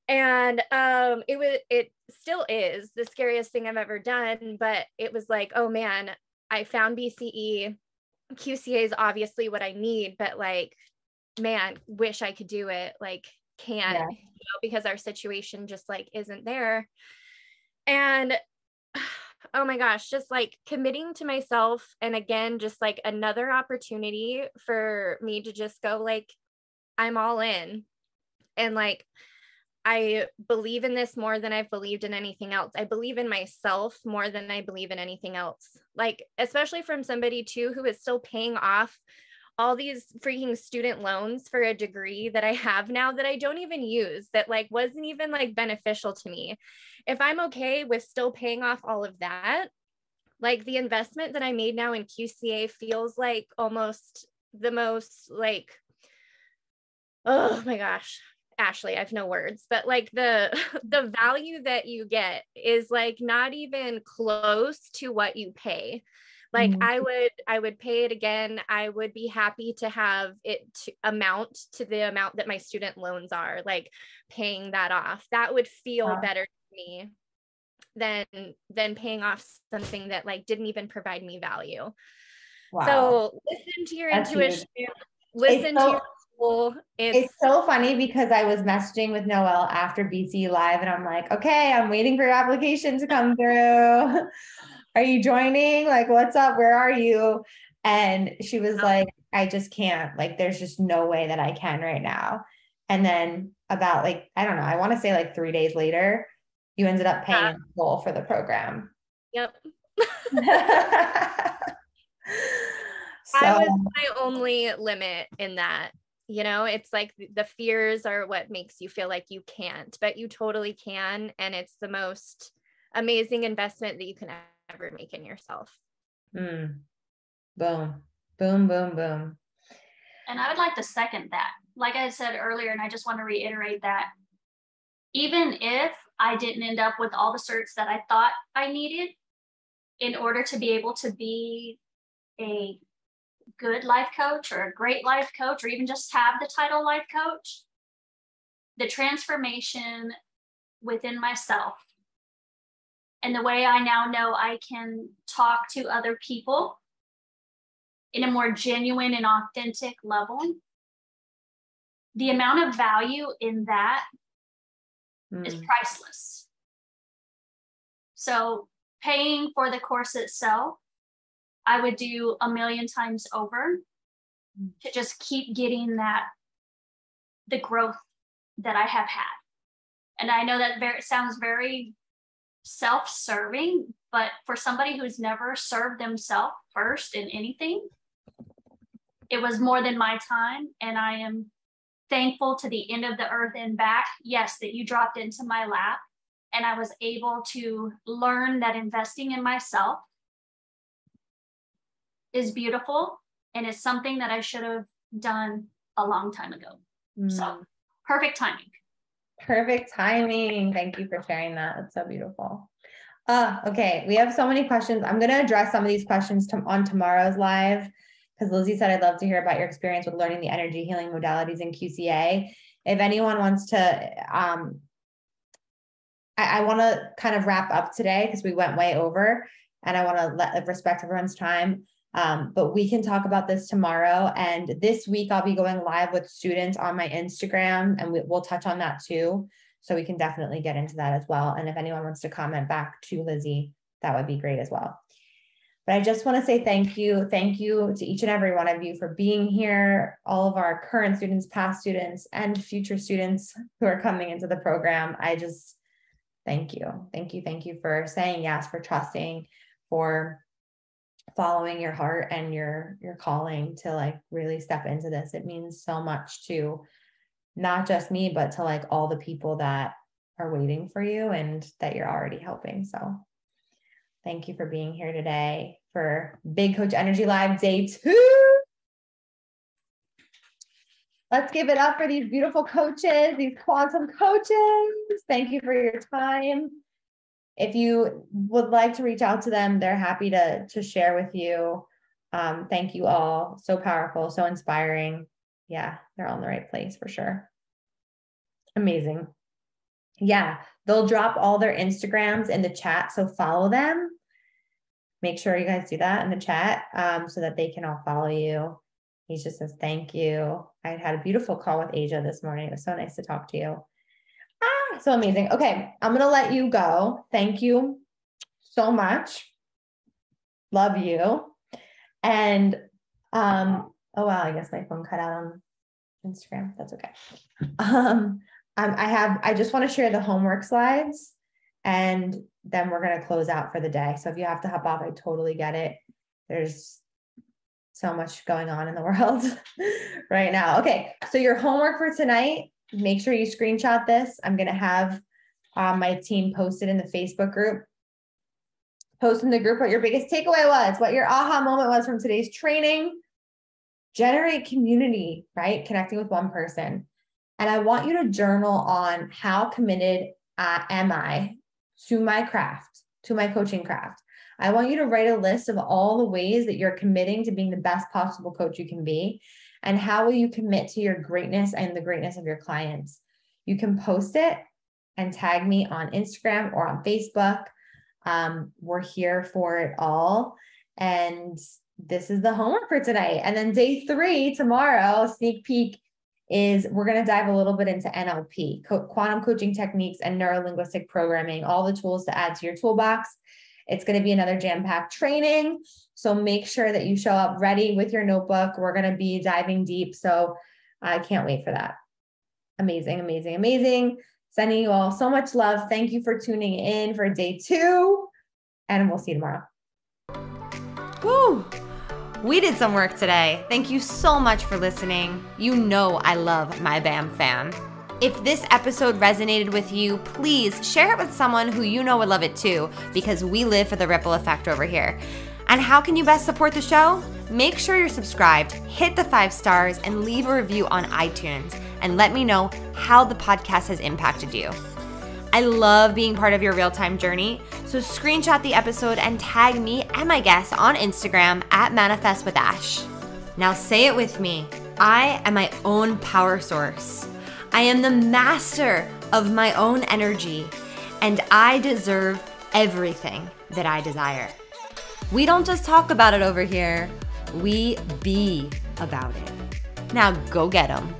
And it still is the scariest thing I've ever done, but it was like, oh man, I found BCE. QCA is obviously what I need, but like, man, wish I could do it. Like, can't, because our situation just like isn't there. And oh my gosh, just like committing to myself. And again, just like another opportunity for me to just go like, I'm all in. And like, I believe in this more than I've believed in anything else. I believe in myself more than I believe in anything else. Like, especially from somebody too, who is still paying off all these freaking student loans for a degree that I have now that I don't even use, that like wasn't even like beneficial to me. If I'm okay with still paying off all of that, like the investment that I made now in QCA feels like almost the most like, oh my gosh, Ashley, I have no words, but like the value that you get is like not even close to what you pay. Like I would pay it again. I would be happy to have it to amount to the amount that my student loans are, like paying that off. That would feel better to me than paying off something that like didn't even provide me value. So listen to your intuition, listen to your soul. It's so funny because I was messaging with Noelle after BC Live and I'm like, okay, I'm waiting for your application to come through. Are you joining? Like, what's up? Where are you? And she was like, I just can't, like, there's just no way that I can right now. And then about like, I don't know, I want to say like 3 days later, you ended up paying in full for the program. Yep. So, I was my only limit in that, you know, it's like the fears are what makes you feel like you can't, but you totally can. And it's the most amazing investment that you can ever make in yourself. Boom, boom, boom, boom. And I would like to second that. Like I said earlier, and I just want to reiterate that even if I didn't end up with all the certs that I thought I needed in order to be able to be a good life coach or a great life coach, or even just have the title life coach, the transformation within myself and the way I now know I can talk to other people in a more genuine and authentic level, the amount of value in that is priceless. So paying for the course itself, I would do 1,000,000 times over to just keep getting the growth that I have had. And I know that sounds very self-serving, but for somebody who's never served themselves first in anything, it was more than my time. And I am thankful to the end of the earth and back, yes, that you dropped into my lap and I was able to learn that investing in myself is beautiful and it's something that I should have done a long time ago. So perfect timing. Perfect timing. Thank you for sharing that. That's so beautiful. Okay. We have so many questions. I'm going to address some of these questions on tomorrow's live because Lizzie said, I'd love to hear about your experience with learning the energy healing modalities in QCA. If anyone wants to, I want to kind of wrap up today because we went way over and I want to respect everyone's time. But we can talk about this tomorrow. And this week I'll be going live with students on my Instagram and we'll touch on that too. So we can definitely get into that as well. And if anyone wants to comment back to Lizzie, that would be great as well. But I just want to say thank you. Thank you to each and every one of you for being here. All of our current students, past students, and future students who are coming into the program. I just thank you. Thank you. Thank you for saying yes, for trusting, for following your heart and your calling to like really step into this. It means so much to not just me, but to like all the people that are waiting for you and that you're already helping. So thank you for being here today for Big Coach Energy Live Day 2. Let's give it up for these beautiful coaches, these quantum coaches. Thank you for your time. if you would like to reach out to them, they're happy to share with you. Thank you all. So powerful, so inspiring. Yeah, they're all in the right place for sure. Amazing. Yeah, they'll drop all their Instagrams in the chat, so follow them. Make sure you guys do that in the chat so that they can all follow you. He just says, thank you. I had a beautiful call with Asia this morning. It was so nice to talk to you. So amazing. Okay, I'm going to let you go. Thank you so much. Love you. And, oh, wow, I guess my phone cut out on Instagram. That's okay. I just want to share the homework slides, and then we're going to close out for the day. So if you have to hop off, I totally get it. There's so much going on in the world right now. Okay, so your homework for tonight, make sure you screenshot this. I'm going to have my team post it in the Facebook group. Post in the group what your biggest takeaway was, what your aha moment was from today's training. Generate community, right? Connecting with one person. And I want you to journal on how committed am I to my craft, to my coaching craft. I want you to write a list of all the ways that you're committing to being the best possible coach you can be. And how will you commit to your greatness and the greatness of your clients? You can post it and tag me on Instagram or on Facebook. We're here for it all. And this is the homework for tonight. And then day 3 tomorrow, sneak peek, is we're going to dive a little bit into NLP, quantum coaching techniques and neuro-linguistic programming, all the tools to add to your toolbox. It's going to be another jam-packed training. So make sure that you show up ready with your notebook. We're going to be diving deep. So I can't wait for that. Amazing, amazing, amazing. Sending you all so much love. Thank you for tuning in for day 2, and we'll see you tomorrow. Woo! We did some work today. Thank you so much for listening. You know I love my BAM fam. If this episode resonated with you, please share it with someone who you know would love it too, because we live for the ripple effect over here. And how can you best support the show? Make sure you're subscribed, hit the 5 stars, and leave a review on iTunes, and let me know how the podcast has impacted you. I love being part of your real-time journey, so screenshot the episode and tag me and my guests on Instagram at Manifest with Ash. Now say it with me. I am my own power source. I am the master of my own energy, and I deserve everything that I desire. We don't just talk about it over here, we be about it. Now go get 'em.